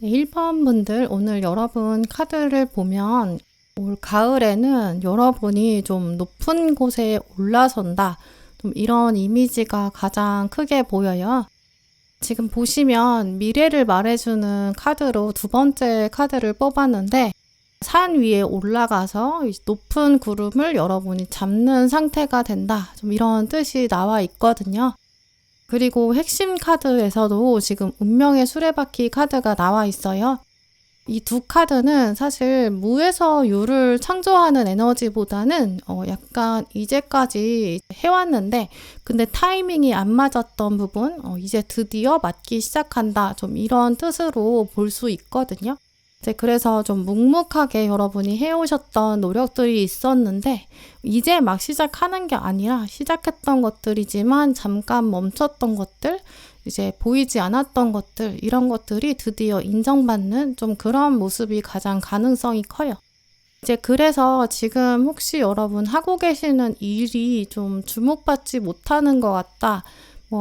네, 1번 분들 오늘 여러분 카드를 보면 올 가을에는 여러분이 좀 높은 곳에 올라선다. 좀 이런 이미지가 가장 크게 보여요. 지금 보시면 미래를 말해주는 카드로 두 번째 카드를 뽑았는데 산 위에 올라가서 높은 구름을 여러분이 잡는 상태가 된다. 좀 이런 뜻이 나와 있거든요. 그리고 핵심 카드에서도 지금 운명의 수레바퀴 카드가 나와 있어요. 이 두 카드는 사실 무에서 유를 창조하는 에너지보다는 약간 이제까지 해왔는데 근데 타이밍이 안 맞았던 부분 이제 드디어 맞기 시작한다. 좀 이런 뜻으로 볼 수 있거든요. 이제 그래서 좀 묵묵하게 여러분이 해오셨던 노력들이 있었는데 이제 막 시작하는 게 아니라 시작했던 것들이지만 잠깐 멈췄던 것들, 이제 보이지 않았던 것들, 이런 것들이 드디어 인정받는 좀 그런 모습이 가장 가능성이 커요. 이제 그래서 지금 혹시 여러분 하고 계시는 일이 좀 주목받지 못하는 것 같다.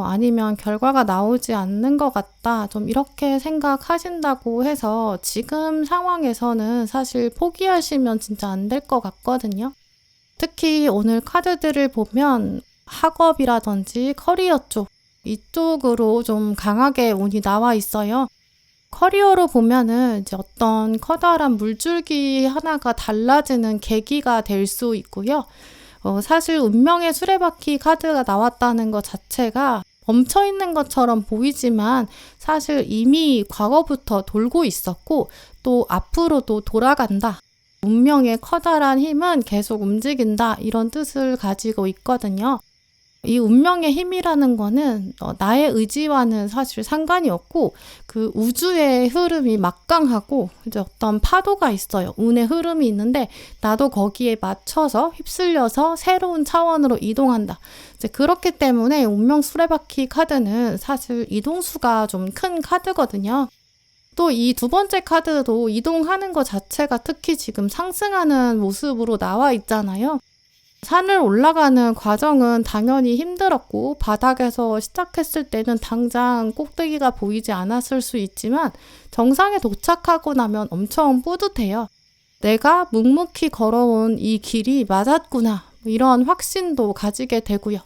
아니면 결과가 나오지 않는 것 같다. 좀 이렇게 생각하신다고 해서 지금 상황에서는 사실 포기하시면 진짜 안 될 것 같거든요. 특히 오늘 카드들을 보면 학업이라든지 커리어 쪽, 이쪽으로 좀 강하게 운이 나와 있어요. 커리어로 보면은 이제 어떤 커다란 물줄기 하나가 달라지는 계기가 될 수 있고요. 사실 운명의 수레바퀴 카드가 나왔다는 것 자체가 멈춰있는 것처럼 보이지만 사실 이미 과거부터 돌고 있었고 또 앞으로도 돌아간다. 운명의 커다란 힘은 계속 움직인다. 이런 뜻을 가지고 있거든요. 이 운명의 힘이라는 거는 나의 의지와는 사실 상관이 없고 그 우주의 흐름이 막강하고 이제 어떤 파도가 있어요. 운의 흐름이 있는데 나도 거기에 맞춰서 휩쓸려서 새로운 차원으로 이동한다. 이제 그렇기 때문에 운명 수레바퀴 카드는 사실 이동수가 좀 큰 카드거든요. 또 이 두 번째 카드도 이동하는 것 자체가 특히 지금 상승하는 모습으로 나와 있잖아요. 산을 올라가는 과정은 당연히 힘들었고 바닥에서 시작했을 때는 당장 꼭대기가 보이지 않았을 수 있지만 정상에 도착하고 나면 엄청 뿌듯해요. 내가 묵묵히 걸어온 이 길이 맞았구나. 이런 확신도 가지게 되고요.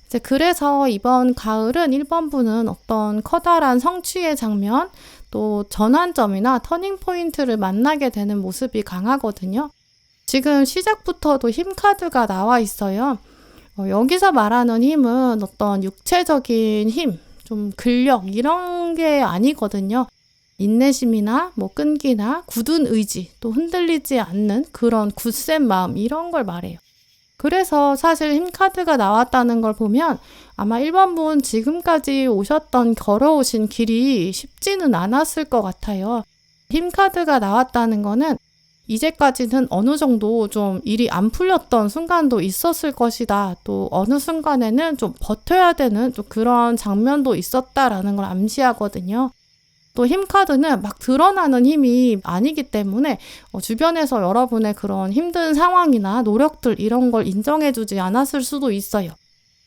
이제 그래서 이번 가을은 1번 분은 어떤 커다란 성취의 장면, 또 전환점이나 터닝포인트를 만나게 되는 모습이 강하거든요. 지금 시작부터도 힘 카드가 나와 있어요. 여기서 말하는 힘은 어떤 육체적인 힘, 좀 근력 이런 게 아니거든요. 인내심이나 끈기나 굳은 의지, 또 흔들리지 않는 그런 굳센 마음 이런 걸 말해요. 그래서 사실 힘 카드가 나왔다는 걸 보면 아마 1번 분 지금까지 걸어오신 길이 쉽지는 않았을 것 같아요. 힘 카드가 나왔다는 거는 이제까지는 어느 정도 좀 일이 안 풀렸던 순간도 있었을 것이다. 또 어느 순간에는 좀 버텨야 되는 좀 그런 장면도 있었다라는 걸 암시하거든요. 또 힘카드는 막 드러나는 힘이 아니기 때문에 주변에서 여러분의 그런 힘든 상황이나 노력들 이런 걸 인정해주지 않았을 수도 있어요.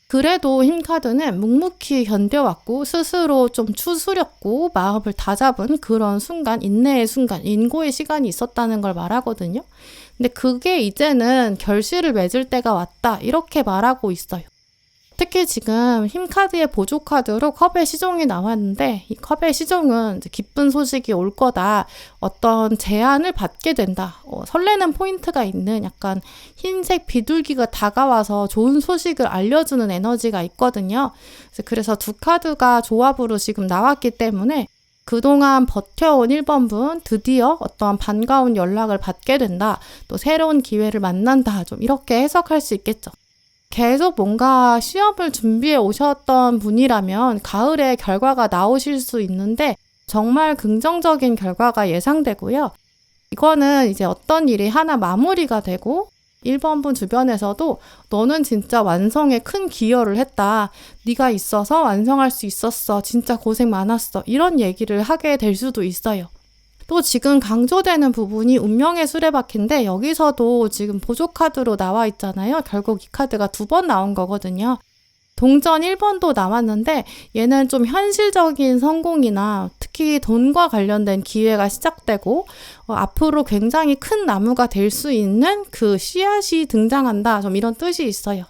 그래도 힘카드는 묵묵히 견뎌왔고 스스로 좀 추스렸고 마음을 다잡은 그런 순간, 인내의 순간, 인고의 시간이 있었다는 걸 말하거든요. 근데 그게 이제는 결실을 맺을 때가 왔다 이렇게 말하고 있어요. 특히 지금 힘카드의 보조카드로 컵의 시종이 나왔는데 이 컵의 시종은 기쁜 소식이 올 거다. 어떤 제안을 받게 된다. 설레는 포인트가 있는 약간 흰색 비둘기가 다가와서 좋은 소식을 알려주는 에너지가 있거든요. 그래서 두 카드가 조합으로 지금 나왔기 때문에 그동안 버텨온 1번 분 드디어 어떤 반가운 연락을 받게 된다. 또 새로운 기회를 만난다. 좀 이렇게 해석할 수 있겠죠. 계속 뭔가 시험을 준비해 오셨던 분이라면 가을에 결과가 나오실 수 있는데 정말 긍정적인 결과가 예상되고요. 이거는 이제 어떤 일이 하나 마무리가 되고 1번 분 주변에서도 너는 진짜 완성에 큰 기여를 했다. 네가 있어서 완성할 수 있었어. 진짜 고생 많았어. 이런 얘기를 하게 될 수도 있어요. 또 지금 강조되는 부분이 운명의 수레바퀴인데 여기서도 지금 보조카드로 나와 있잖아요. 결국 이 카드가 2번 나온 거거든요. 동전 1번도 나왔는데 얘는 좀 현실적인 성공이나 특히 돈과 관련된 기회가 시작되고 앞으로 굉장히 큰 나무가 될 수 있는 그 씨앗이 등장한다. 좀 이런 뜻이 있어요.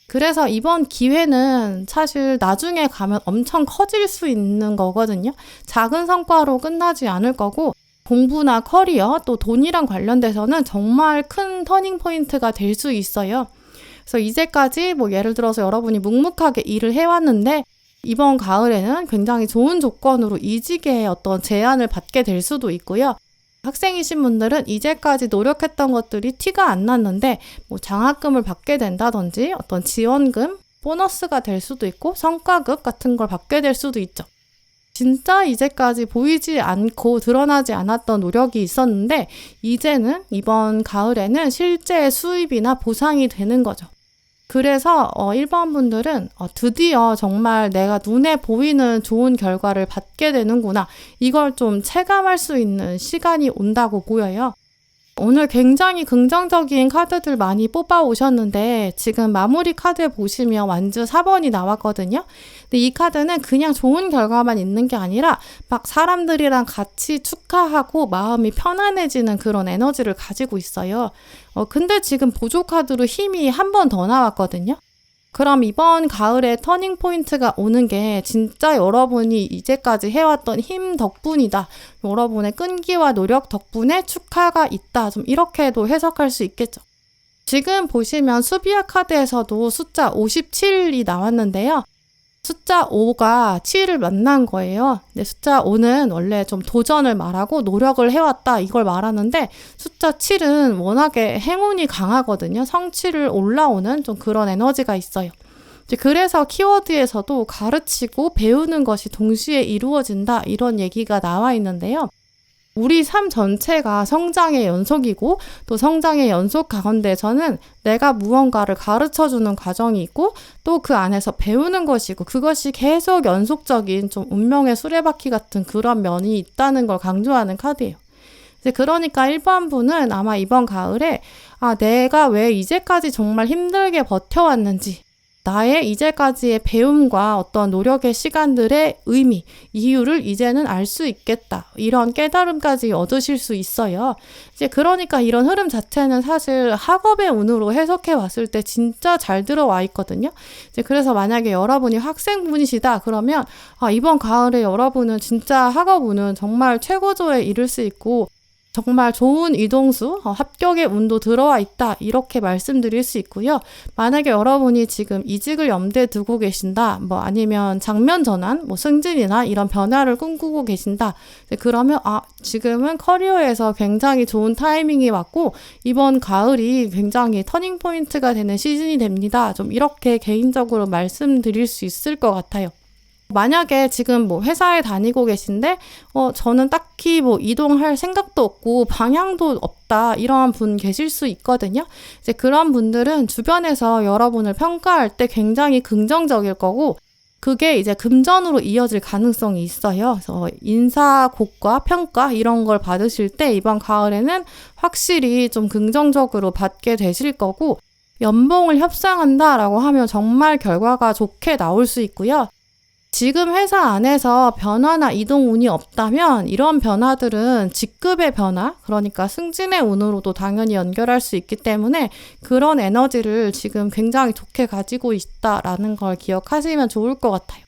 그래서 이번 기회는 사실 나중에 가면 엄청 커질 수 있는 거거든요. 작은 성과로 끝나지 않을 거고 공부나 커리어 또 돈이랑 관련돼서는 정말 큰 터닝 포인트가 될 수 있어요. 그래서 이제까지 예를 들어서 여러분이 묵묵하게 일을 해왔는데 이번 가을에는 굉장히 좋은 조건으로 이직의 어떤 제안을 받게 될 수도 있고요. 학생이신 분들은 이제까지 노력했던 것들이 티가 안 났는데 장학금을 받게 된다든지 어떤 지원금, 보너스가 될 수도 있고 성과급 같은 걸 받게 될 수도 있죠. 진짜 이제까지 보이지 않고 드러나지 않았던 노력이 있었는데 이제는 이번 가을에는 실제 수입이나 보상이 되는 거죠. 그래서 1번 분들은 드디어 정말 내가 눈에 보이는 좋은 결과를 받게 되는구나. 이걸 좀 체감할 수 있는 시간이 온다고 보여요. 오늘 굉장히 긍정적인 카드들 많이 뽑아 오셨는데 지금 마무리 카드에 보시면 완주 4번이 나왔거든요. 근데 이 카드는 그냥 좋은 결과만 있는 게 아니라 막 사람들이랑 같이 축하하고 마음이 편안해지는 그런 에너지를 가지고 있어요. 근데 지금 보조 카드로 힘이 한 번 더 나왔거든요. 그럼 이번 가을에 터닝 포인트가 오는 게 진짜 여러분이 이제까지 해왔던 힘 덕분이다. 여러분의 끈기와 노력 덕분에 축하가 있다. 좀 이렇게도 해석할 수 있겠죠. 지금 보시면 수비아 카드에서도 숫자 57이 나왔는데요. 숫자 5가 7을 만난 거예요. 근데 숫자 5는 원래 좀 도전을 말하고 노력을 해왔다 이걸 말하는데 숫자 7은 워낙에 행운이 강하거든요. 성취를 올라오는 좀 그런 에너지가 있어요. 그래서 키워드에서도 가르치고 배우는 것이 동시에 이루어진다 이런 얘기가 나와 있는데요. 우리 삶 전체가 성장의 연속이고 또 성장의 연속 가운데서는 내가 무언가를 가르쳐주는 과정이 있고 또 그 안에서 배우는 것이고 그것이 계속 연속적인 좀 운명의 수레바퀴 같은 그런 면이 있다는 걸 강조하는 카드예요. 그러니까 1번 분은 아마 이번 가을에 내가 왜 이제까지 정말 힘들게 버텨왔는지 나의 이제까지의 배움과 어떤 노력의 시간들의 의미, 이유를 이제는 알 수 있겠다. 이런 깨달음까지 얻으실 수 있어요. 그러니까 이런 흐름 자체는 사실 학업의 운으로 해석해 왔을 때 진짜 잘 들어와 있거든요. 그래서 만약에 여러분이 학생분이시다 그러면 이번 가을에 여러분은 진짜 학업 운은 정말 최고조에 이를 수 있고 정말 좋은 이동수, 합격의 운도 들어와 있다 이렇게 말씀드릴 수 있고요. 만약에 여러분이 지금 이직을 염두에 두고 계신다, 아니면 장면 전환, 승진이나 이런 변화를 꿈꾸고 계신다. 그러면 지금은 커리어에서 굉장히 좋은 타이밍이 왔고 이번 가을이 굉장히 터닝 포인트가 되는 시즌이 됩니다. 좀 이렇게 개인적으로 말씀드릴 수 있을 것 같아요. 만약에 지금 회사에 다니고 계신데 저는 딱히 이동할 생각도 없고 방향도 없다 이런 분 계실 수 있거든요. 그런 분들은 주변에서 여러분을 평가할 때 굉장히 긍정적일 거고 그게 이제 금전으로 이어질 가능성이 있어요. 그래서 인사곡과 평가 이런 걸 받으실 때 이번 가을에는 확실히 좀 긍정적으로 받게 되실 거고 연봉을 협상한다라고 하면 정말 결과가 좋게 나올 수 있고요. 지금 회사 안에서 변화나 이동 운이 없다면 이런 변화들은 직급의 변화, 그러니까 승진의 운으로도 당연히 연결할 수 있기 때문에 그런 에너지를 지금 굉장히 좋게 가지고 있다라는 걸 기억하시면 좋을 것 같아요.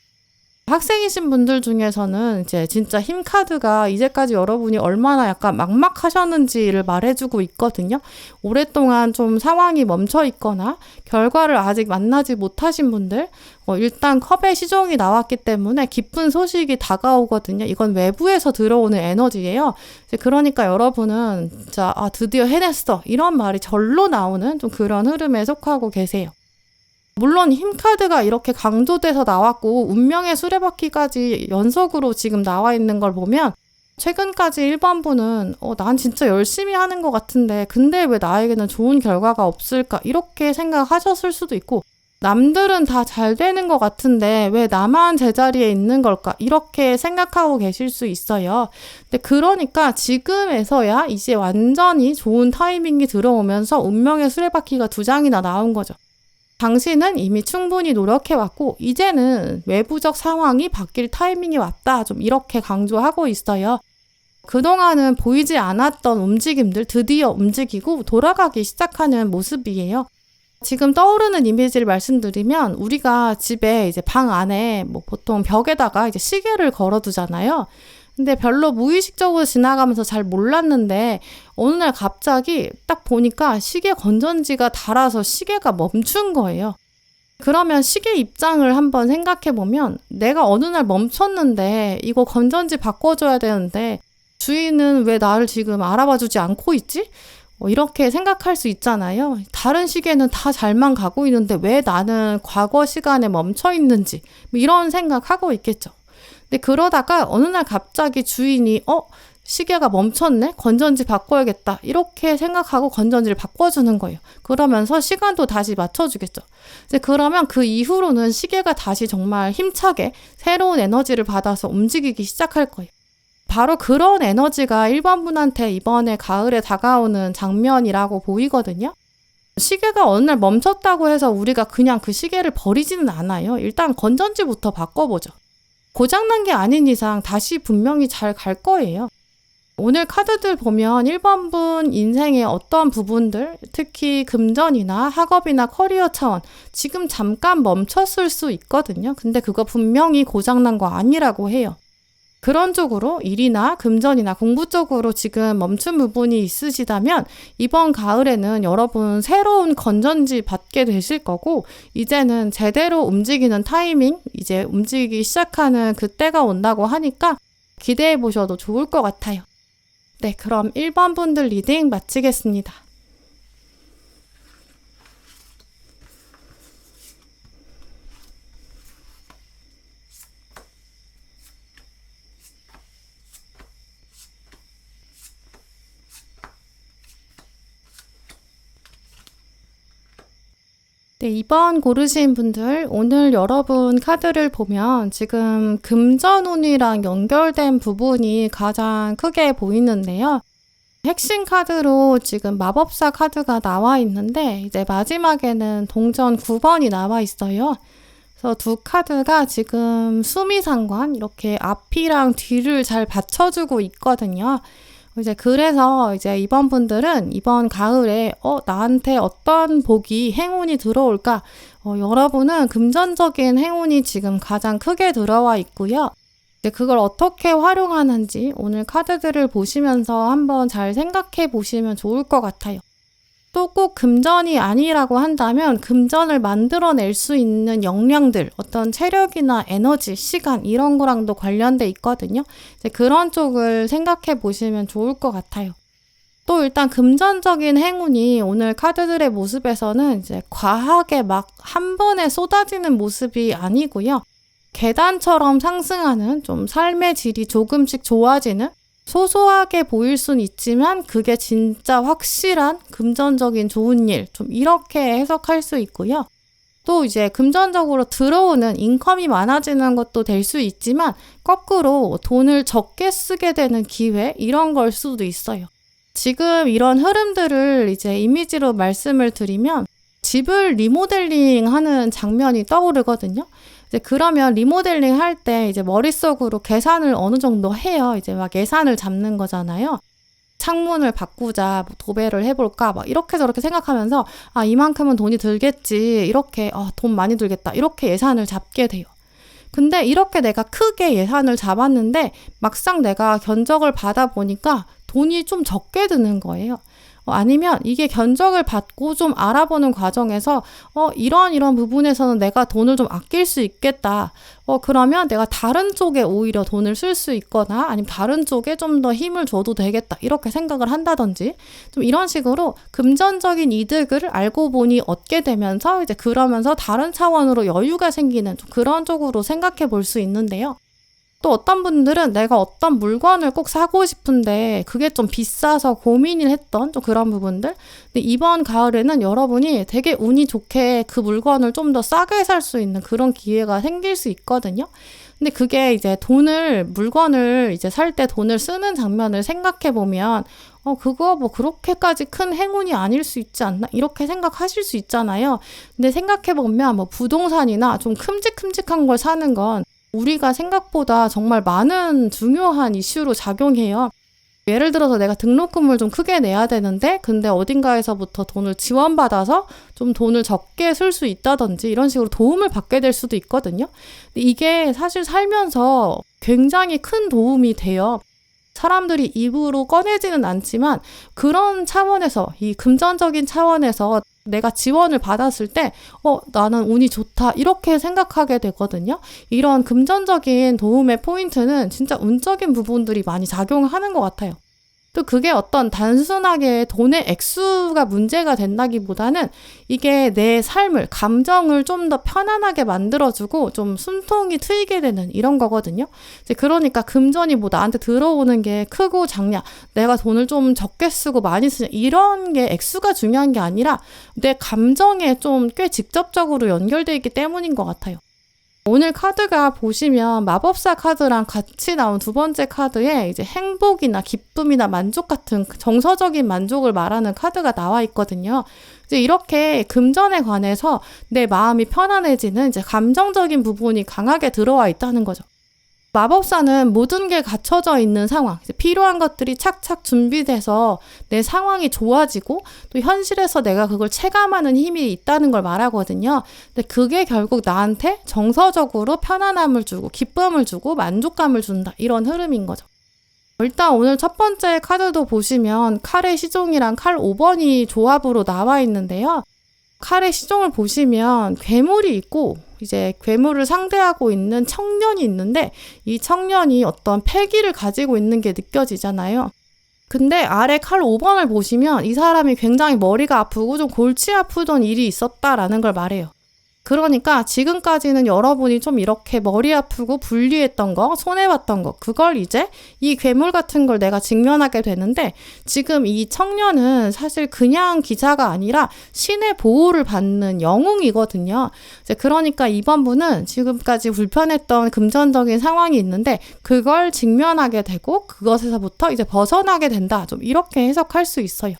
학생이신 분들 중에서는 이제 진짜 힘 카드가 이제까지 여러분이 얼마나 약간 막막하셨는지를 말해주고 있거든요. 오랫동안 좀 상황이 멈춰 있거나 결과를 아직 만나지 못하신 분들, 일단 컵의 시종이 나왔기 때문에 기쁜 소식이 다가오거든요. 이건 외부에서 들어오는 에너지예요. 그러니까 여러분은 진짜 드디어 해냈어 이런 말이 절로 나오는 좀 그런 흐름에 속하고 계세요. 물론 힘카드가 이렇게 강조돼서 나왔고 운명의 수레바퀴까지 연속으로 지금 나와 있는 걸 보면 최근까지 1번 분은 난 진짜 열심히 하는 것 같은데 근데 왜 나에게는 좋은 결과가 없을까 이렇게 생각하셨을 수도 있고 남들은 다 잘 되는 것 같은데 왜 나만 제자리에 있는 걸까 이렇게 생각하고 계실 수 있어요. 근데 그러니까 지금에서야 이제 완전히 좋은 타이밍이 들어오면서 운명의 수레바퀴가 2장이나 나온 거죠. 당신은 이미 충분히 노력해왔고 이제는 외부적 상황이 바뀔 타이밍이 왔다. 좀 이렇게 강조하고 있어요. 그동안은 보이지 않았던 움직임들 드디어 움직이고 돌아가기 시작하는 모습이에요. 지금 떠오르는 이미지를 말씀드리면 우리가 집에 이제 방 안에 뭐 보통 벽에다가 이제 시계를 걸어두잖아요. 근데 별로 무의식적으로 지나가면서 잘 몰랐는데 어느 날 갑자기 딱 보니까 시계 건전지가 닳아서 시계가 멈춘 거예요. 그러면 시계 입장을 한번 생각해 보면 내가 어느 날 멈췄는데 이거 건전지 바꿔줘야 되는데 주인은 왜 나를 지금 알아봐 주지 않고 있지? 이렇게 생각할 수 있잖아요. 다른 시계는 다 잘만 가고 있는데 왜 나는 과거 시간에 멈춰 있는지 이런 생각하고 있겠죠. 근데 그러다가 어느 날 갑자기 주인이 시계가 멈췄네? 건전지 바꿔야겠다. 이렇게 생각하고 건전지를 바꿔주는 거예요. 그러면서 시간도 다시 맞춰주겠죠. 이제 그러면 그 이후로는 시계가 다시 정말 힘차게 새로운 에너지를 받아서 움직이기 시작할 거예요. 바로 그런 에너지가 1번 분한테 이번에 가을에 다가오는 장면이라고 보이거든요. 시계가 어느 날 멈췄다고 해서 우리가 그냥 그 시계를 버리지는 않아요. 일단 건전지부터 바꿔보죠. 고장난 게 아닌 이상 다시 분명히 잘 갈 거예요. 오늘 카드들 보면 1번 분 인생의 어떤 부분들, 특히 금전이나 학업이나 커리어 차원, 지금 잠깐 멈췄을 수 있거든요. 근데 그거 분명히 고장난 거 아니라고 해요. 그런 쪽으로 일이나 금전이나 공부 쪽으로 지금 멈춘 부분이 있으시다면 이번 가을에는 여러분 새로운 건전지 받게 되실 거고 이제는 제대로 움직이는 타이밍, 이제 움직이기 시작하는 그때가 온다고 하니까 기대해 보셔도 좋을 것 같아요. 네, 그럼 1번 분들 리딩 마치겠습니다. 네, 2번 고르신 분들 오늘 여러분 카드를 보면 지금 금전운이랑 연결된 부분이 가장 크게 보이는데요. 핵심 카드로 지금 마법사 카드가 나와 있는데 이제 마지막에는 동전 9번이 나와 있어요. 그래서 두 카드가 지금 수미상관 이렇게 앞이랑 뒤를 잘 받쳐주고 있거든요. 그래서 이번 분들은 이번 가을에 나한테 어떤 복이 행운이 들어올까? 여러분은 금전적인 행운이 지금 가장 크게 들어와 있고요. 그걸 어떻게 활용하는지 오늘 카드들을 보시면서 한번 잘 생각해 보시면 좋을 것 같아요. 또 꼭 금전이 아니라고 한다면 금전을 만들어낼 수 있는 역량들, 어떤 체력이나 에너지, 시간 이런 거랑도 관련돼 있거든요. 그런 쪽을 생각해 보시면 좋을 것 같아요. 또 일단 금전적인 행운이 오늘 카드들의 모습에서는 과하게 막 한 번에 쏟아지는 모습이 아니고요. 계단처럼 상승하는 좀 삶의 질이 조금씩 좋아지는 소소하게 보일 순 있지만 그게 진짜 확실한 금전적인 좋은 일, 좀 이렇게 해석할 수 있고요. 또 금전적으로 들어오는 인컴이 많아지는 것도 될 수 있지만 거꾸로 돈을 적게 쓰게 되는 기회, 이런 걸 수도 있어요. 지금 이런 흐름들을 이미지로 말씀을 드리면 집을 리모델링 하는 장면이 떠오르거든요. 그러면 리모델링 할 때 머릿속으로 계산을 어느 정도 해요. 막 예산을 잡는 거잖아요. 창문을 바꾸자, 도배를 해볼까, 이렇게 저렇게 생각하면서 이만큼은 돈이 들겠지, 이렇게 돈 많이 들겠다, 이렇게 예산을 잡게 돼요. 근데 이렇게 내가 크게 예산을 잡았는데 막상 내가 견적을 받아보니까 돈이 좀 적게 드는 거예요. 아니면 이게 견적을 받고 좀 알아보는 과정에서 이런 부분에서는 내가 돈을 좀 아낄 수 있겠다. 그러면 내가 다른 쪽에 오히려 돈을 쓸 수 있거나 아니면 다른 쪽에 좀 더 힘을 줘도 되겠다. 이렇게 생각을 한다든지 좀 이런 식으로 금전적인 이득을 알고 보니 얻게 되면서 그러면서 다른 차원으로 여유가 생기는 좀 그런 쪽으로 생각해 볼 수 있는데요. 또 어떤 분들은 내가 어떤 물건을 꼭 사고 싶은데 그게 좀 비싸서 고민을 했던 좀 그런 부분들. 근데 이번 가을에는 여러분이 되게 운이 좋게 그 물건을 좀 더 싸게 살 수 있는 그런 기회가 생길 수 있거든요. 근데 그게 이제 물건을 이제 살 때 돈을 쓰는 장면을 생각해 보면 그거 뭐 그렇게까지 큰 행운이 아닐 수 있지 않나? 이렇게 생각하실 수 있잖아요. 근데 생각해 보면 뭐 부동산이나 좀 큼직큼직한 걸 사는 건 우리가 생각보다 정말 많은 중요한 이슈로 작용해요. 예를 들어서 내가 등록금을 좀 크게 내야 되는데 근데 어딘가에서부터 돈을 지원받아서 좀 돈을 적게 쓸 수 있다든지 이런 식으로 도움을 받게 될 수도 있거든요. 이게 사실 살면서 굉장히 큰 도움이 돼요. 사람들이 입으로 꺼내지는 않지만 그런 차원에서, 이 금전적인 차원에서 내가 지원을 받았을 때 나는 운이 좋다 이렇게 생각하게 되거든요. 이런 금전적인 도움의 포인트는 진짜 운적인 부분들이 많이 작용하는 것 같아요. 또 그게 어떤 단순하게 돈의 액수가 문제가 된다기보다는 이게 내 삶을, 감정을 좀 더 편안하게 만들어주고 좀 숨통이 트이게 되는 이런 거거든요. 이제 그러니까 금전이 뭐 나한테 들어오는 게 크고 작냐, 내가 돈을 좀 적게 쓰고 많이 쓰냐 이런 게 액수가 중요한 게 아니라 내 감정에 좀 꽤 직접적으로 연결되어 있기 때문인 것 같아요. 오늘 카드가 보시면 마법사 카드랑 같이 나온 두 번째 카드에 이제 행복이나 기쁨이나 만족 같은 정서적인 만족을 말하는 카드가 나와 있거든요. 이제 이렇게 금전에 관해서 내 마음이 편안해지는 이제 감정적인 부분이 강하게 들어와 있다는 거죠. 마법사는 모든 게 갖춰져 있는 상황, 필요한 것들이 착착 준비돼서 내 상황이 좋아지고 또 현실에서 내가 그걸 체감하는 힘이 있다는 걸 말하거든요. 근데 그게 결국 나한테 정서적으로 편안함을 주고 기쁨을 주고 만족감을 준다 이런 흐름인 거죠. 일단 오늘 첫 번째 카드도 보시면 칼의 시종이랑 칼 5번이 조합으로 나와 있는데요. 칼의 시종을 보시면 괴물이 있고 이제 괴물을 상대하고 있는 청년이 있는데 이 청년이 어떤 패기를 가지고 있는 게 느껴지잖아요. 근데 아래 칼 5번을 보시면 이 사람이 굉장히 머리가 아프고 좀 골치 아프던 일이 있었다라는 걸 말해요. 그러니까 지금까지는 여러분이 좀 이렇게 머리 아프고 불리했던 거, 손해봤던 거, 그걸 이제 이 괴물 같은 걸 내가 직면하게 되는데 지금 이 청년은 사실 그냥 기자가 아니라 신의 보호를 받는 영웅이거든요. 이제 그러니까 이번 분은 지금까지 불편했던 금전적인 상황이 있는데 그걸 직면하게 되고 그것에서부터 이제 벗어나게 된다. 좀 이렇게 해석할 수 있어요.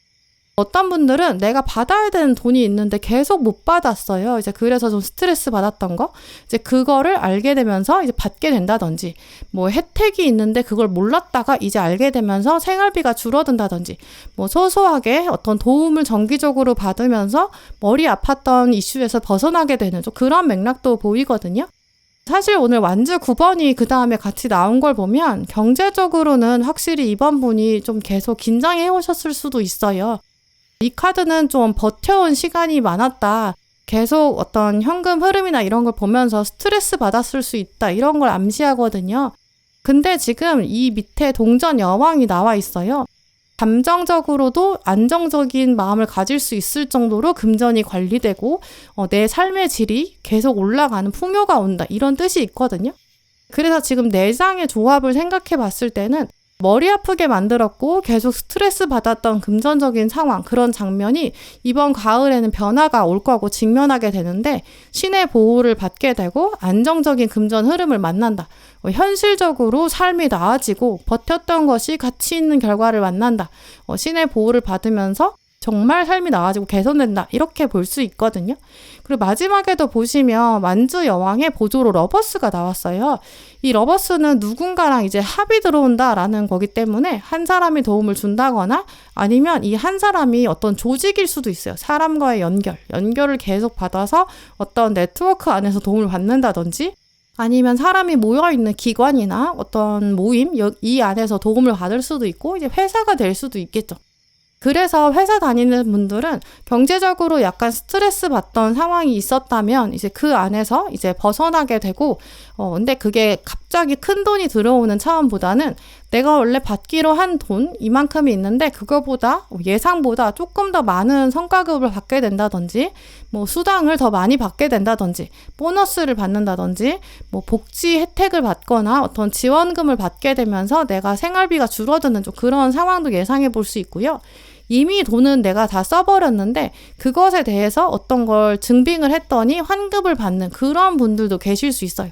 어떤 분들은 내가 받아야 되는 돈이 있는데 계속 못 받았어요. 이제 그래서 좀 스트레스 받았던 거. 이제 그거를 알게 되면서 이제 받게 된다든지, 뭐 혜택이 있는데 그걸 몰랐다가 이제 알게 되면서 생활비가 줄어든다든지, 뭐 소소하게 어떤 도움을 정기적으로 받으면서 머리 아팠던 이슈에서 벗어나게 되는 좀 그런 맥락도 보이거든요. 사실 오늘 완주 9번이 그 다음에 같이 나온 걸 보면 경제적으로는 확실히 이번 분이 좀 계속 긴장해 오셨을 수도 있어요. 이 카드는 좀 버텨온 시간이 많았다. 계속 어떤 현금 흐름이나 이런 걸 보면서 스트레스 받았을 수 있다. 이런 걸 암시하거든요. 근데 지금 이 밑에 동전 여왕이 나와 있어요. 감정적으로도 안정적인 마음을 가질 수 있을 정도로 금전이 관리되고 내 삶의 질이 계속 올라가는 풍요가 온다. 이런 뜻이 있거든요. 그래서 지금 네 장의 조합을 생각해 봤을 때는 머리 아프게 만들었고 계속 스트레스 받았던 금전적인 상황, 그런 장면이 이번 가을에는 변화가 올 거고 직면하게 되는데 신의 보호를 받게 되고 안정적인 금전 흐름을 만난다. 현실적으로 삶이 나아지고 버텼던 것이 가치 있는 결과를 만난다. 신의 보호를 받으면서 정말 삶이 나아지고 개선된다. 이렇게 볼 수 있거든요. 그리고 마지막에도 보시면 만주 여왕의 보조로 러버스가 나왔어요. 이 러버스는 누군가랑 이제 합이 들어온다라는 거기 때문에 한 사람이 도움을 준다거나 아니면 이 한 사람이 어떤 조직일 수도 있어요. 사람과의 연결을 계속 받아서 어떤 네트워크 안에서 도움을 받는다든지 아니면 사람이 모여있는 기관이나 어떤 모임, 이 안에서 도움을 받을 수도 있고 이제 회사가 될 수도 있겠죠. 그래서 회사 다니는 분들은 경제적으로 약간 스트레스 받던 상황이 있었다면 이제 그 안에서 이제 벗어나게 되고 근데 그게 갑자기 큰 돈이 들어오는 차원보다는 내가 원래 받기로 한 돈 이만큼이 있는데 그거보다 예상보다 조금 더 많은 성과급을 받게 된다든지 뭐 수당을 더 많이 받게 된다든지 보너스를 받는다든지 뭐 복지 혜택을 받거나 어떤 지원금을 받게 되면서 내가 생활비가 줄어드는 좀 그런 상황도 예상해 볼 수 있고요. 이미 돈은 내가 다 써버렸는데 그것에 대해서 어떤 걸 증빙을 했더니 환급을 받는 그런 분들도 계실 수 있어요.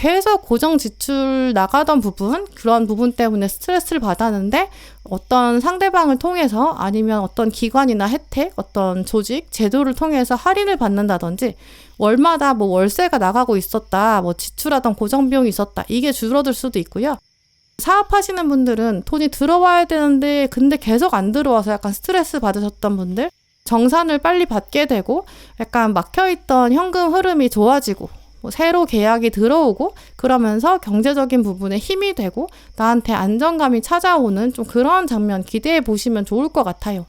계속 고정 지출 나가던 부분, 그런 부분 때문에 스트레스를 받았는데 어떤 상대방을 통해서 아니면 어떤 기관이나 혜택, 어떤 조직, 제도를 통해서 할인을 받는다든지 월마다 뭐 월세가 나가고 있었다, 뭐 지출하던 고정 비용이 있었다, 이게 줄어들 수도 있고요. 사업하시는 분들은 돈이 들어와야 되는데 근데 계속 안 들어와서 약간 스트레스 받으셨던 분들, 정산을 빨리 받게 되고 약간 막혀있던 현금 흐름이 좋아지고 뭐 새로 계약이 들어오고 그러면서 경제적인 부분에 힘이 되고 나한테 안정감이 찾아오는 좀 그런 장면 기대해 보시면 좋을 것 같아요.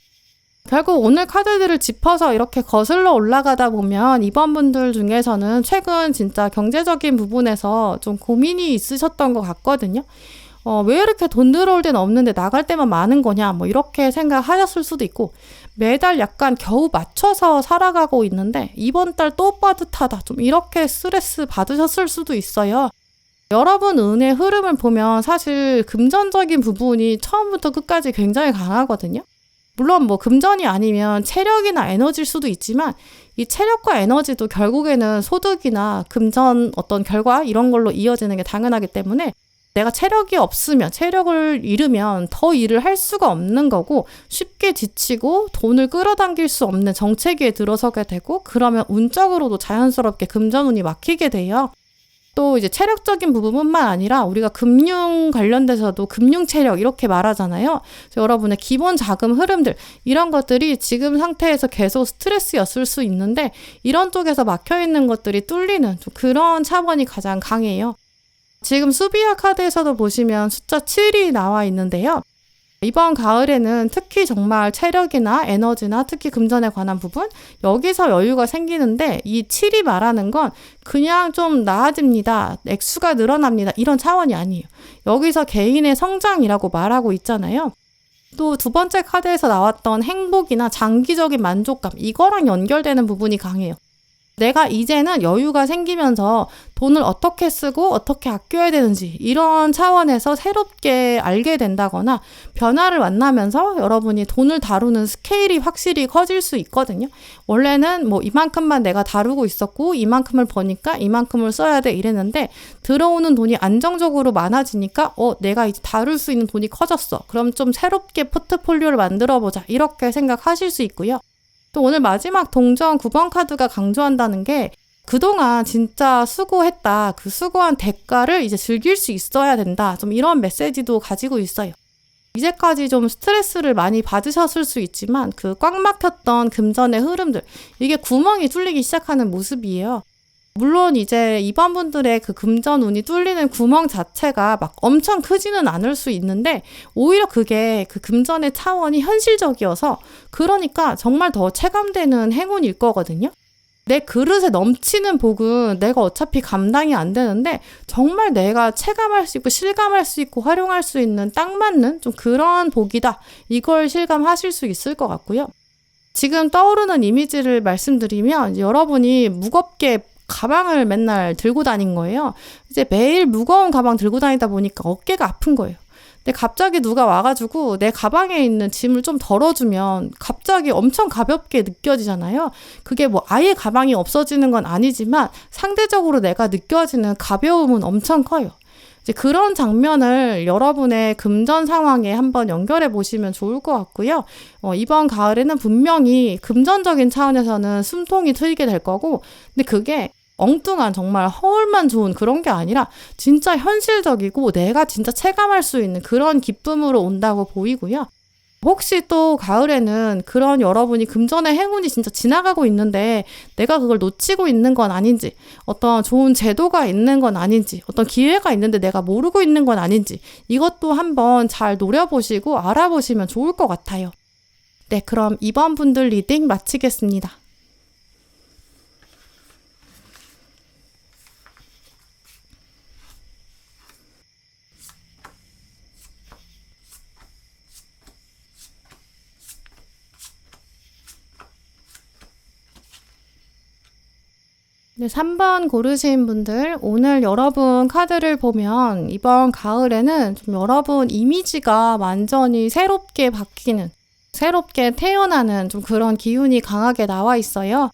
결국 오늘 카드들을 짚어서 이렇게 거슬러 올라가다 보면 이번 분들 중에서는 최근 진짜 경제적인 부분에서 좀 고민이 있으셨던 것 같거든요. 왜 이렇게 돈 들어올 때는 없는데 나갈 때만 많은 거냐, 뭐 이렇게 생각하셨을 수도 있고, 매달 약간 겨우 맞춰서 살아가고 있는데 이번 달 또 빠듯하다, 좀 이렇게 스트레스 받으셨을 수도 있어요. 여러분 운의 흐름을 보면 사실 금전적인 부분이 처음부터 끝까지 굉장히 강하거든요. 물론 뭐 금전이 아니면 체력이나 에너지일 수도 있지만 이 체력과 에너지도 결국에는 소득이나 금전 어떤 결과 이런 걸로 이어지는 게 당연하기 때문에 내가 체력이 없으면, 체력을 잃으면 더 일을 할 수가 없는 거고 쉽게 지치고 돈을 끌어당길 수 없는 정체기에 들어서게 되고 그러면 운적으로도 자연스럽게 금전운이 막히게 돼요. 또 이제 체력적인 부분뿐만 아니라 우리가 금융 관련돼서도 금융 체력 이렇게 말하잖아요. 여러분의 기본 자금 흐름들 이런 것들이 지금 상태에서 계속 스트레스였을 수 있는데 이런 쪽에서 막혀있는 것들이 뚫리는 좀 그런 차원이 가장 강해요. 지금 수비아 카드에서도 보시면 숫자 7이 나와 있는데요. 이번 가을에는 특히 정말 체력이나 에너지나 특히 금전에 관한 부분 여기서 여유가 생기는데 이 7이 말하는 건 그냥 좀 나아집니다, 액수가 늘어납니다 이런 차원이 아니에요. 여기서 개인의 성장이라고 말하고 있잖아요. 또 두 번째 카드에서 나왔던 행복이나 장기적인 만족감 이거랑 연결되는 부분이 강해요. 내가 이제는 여유가 생기면서 돈을 어떻게 쓰고 어떻게 아껴야 되는지 이런 차원에서 새롭게 알게 된다거나 변화를 만나면서 여러분이 돈을 다루는 스케일이 확실히 커질 수 있거든요. 원래는 뭐 이만큼만 내가 다루고 있었고 이만큼을 버니까 이만큼을 써야 돼 이랬는데 들어오는 돈이 안정적으로 많아지니까 내가 이제 다룰 수 있는 돈이 커졌어. 그럼 좀 새롭게 포트폴리오를 만들어 보자 이렇게 생각하실 수 있고요. 또 오늘 마지막 동전 9번 카드가 강조한다는 게 그동안 진짜 수고했다. 그 수고한 대가를 이제 즐길 수 있어야 된다. 좀 이런 메시지도 가지고 있어요. 이제까지 좀 스트레스를 많이 받으셨을 수 있지만 그 꽉 막혔던 금전의 흐름들 이게 구멍이 뚫리기 시작하는 모습이에요. 물론 이제 이번 분들의 그 금전 운이 뚫리는 구멍 자체가 막 엄청 크지는 않을 수 있는데 오히려 그게 그 금전의 차원이 현실적이어서 그러니까 정말 더 체감되는 행운일 거거든요. 내 그릇에 넘치는 복은 내가 어차피 감당이 안 되는데 정말 내가 체감할 수 있고 실감할 수 있고 활용할 수 있는 딱 맞는 좀 그런 복이다. 이걸 실감하실 수 있을 것 같고요. 지금 떠오르는 이미지를 말씀드리면 여러분이 무겁게 가방을 맨날 들고 다닌 거예요. 이제 매일 무거운 가방 들고 다니다 보니까 어깨가 아픈 거예요. 근데 갑자기 누가 와가지고 내 가방에 있는 짐을 좀 덜어주면 갑자기 엄청 가볍게 느껴지잖아요. 그게 뭐 아예 가방이 없어지는 건 아니지만 상대적으로 내가 느껴지는 가벼움은 엄청 커요. 이제 그런 장면을 여러분의 금전 상황에 한번 연결해 보시면 좋을 것 같고요. 이번 가을에는 분명히 금전적인 차원에서는 숨통이 트이게 될 거고 근데 그게 엉뚱한 정말 허울만 좋은 그런 게 아니라 진짜 현실적이고 내가 진짜 체감할 수 있는 그런 기쁨으로 온다고 보이고요. 혹시 또 가을에는 그런 여러분이 금전의 행운이 진짜 지나가고 있는데 내가 그걸 놓치고 있는 건 아닌지 어떤 좋은 제도가 있는 건 아닌지 어떤 기회가 있는데 내가 모르고 있는 건 아닌지 이것도 한번 잘 노려보시고 알아보시면 좋을 것 같아요. 네, 그럼 이번 분들 리딩 마치겠습니다. 네, 3번 고르신 분들 오늘 여러분 카드를 보면 이번 가을에는 좀 여러분 이미지가 완전히 새롭게 바뀌는 새롭게 태어나는 좀 그런 기운이 강하게 나와 있어요.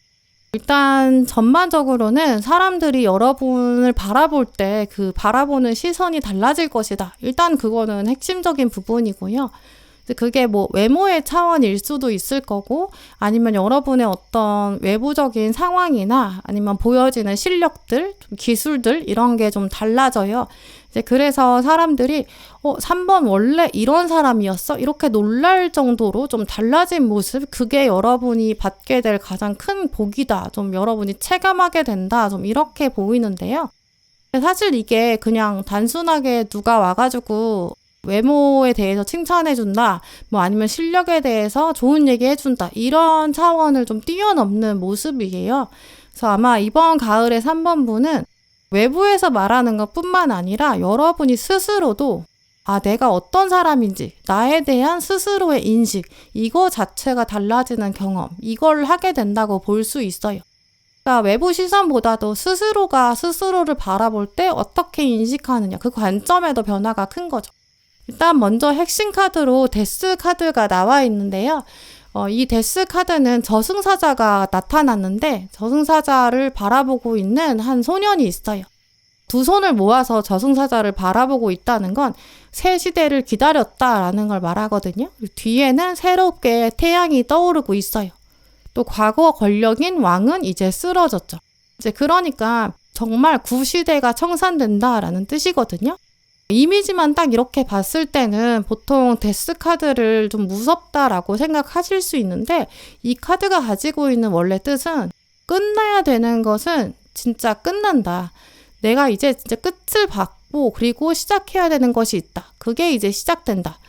일단 전반적으로는 사람들이 여러분을 바라볼 때 그 바라보는 시선이 달라질 것이다. 일단 그거는 핵심적인 부분이고요. 그게 뭐 외모의 차원일 수도 있을 거고, 아니면 여러분의 어떤 외부적인 상황이나 아니면 보여지는 실력들, 좀 기술들 이런 게 좀 달라져요. 그래서 사람들이 3번 원래 이런 사람이었어? 이렇게 놀랄 정도로 좀 달라진 모습, 그게 여러분이 받게 될 가장 큰 복이다. 좀 여러분이 체감하게 된다. 좀 이렇게 보이는데요. 사실 이게 그냥 단순하게 누가 와가지고 외모에 대해서 칭찬해준다, 뭐 아니면 실력에 대해서 좋은 얘기 해준다, 이런 차원을 좀 뛰어넘는 모습이에요. 그래서 아마 이번 가을의 3번분은 외부에서 말하는 것 뿐만 아니라 여러분이 스스로도 내가 어떤 사람인지, 나에 대한 스스로의 인식, 이거 자체가 달라지는 경험, 이걸 하게 된다고 볼 수 있어요. 그러니까 외부 시선보다도 스스로가 스스로를 바라볼 때 어떻게 인식하느냐, 그 관점에도 변화가 큰 거죠. 일단 먼저 핵심 카드로 데스 카드가 나와 있는데요. 이 데스 카드는 저승사자가 나타났는데 저승사자를 바라보고 있는 한 소년이 있어요. 두 손을 모아서 저승사자를 바라보고 있다는 건 새 시대를 기다렸다라는 걸 말하거든요. 뒤에는 새롭게 태양이 떠오르고 있어요. 또 과거 권력인 왕은 이제 쓰러졌죠. 그러니까 정말 구시대가 청산된다라는 뜻이거든요. 이미지만 딱 이렇게 봤을 때는 보통 데스 카드를 좀 무섭다라고 생각하실 수 있는데, 이 카드가 가지고 있는 원래 뜻은 끝나야 되는 것은 진짜 끝난다. 내가 이제 진짜 끝을 봤고 그리고 시작해야 되는 것이 있다. 그게 이제 시작된다.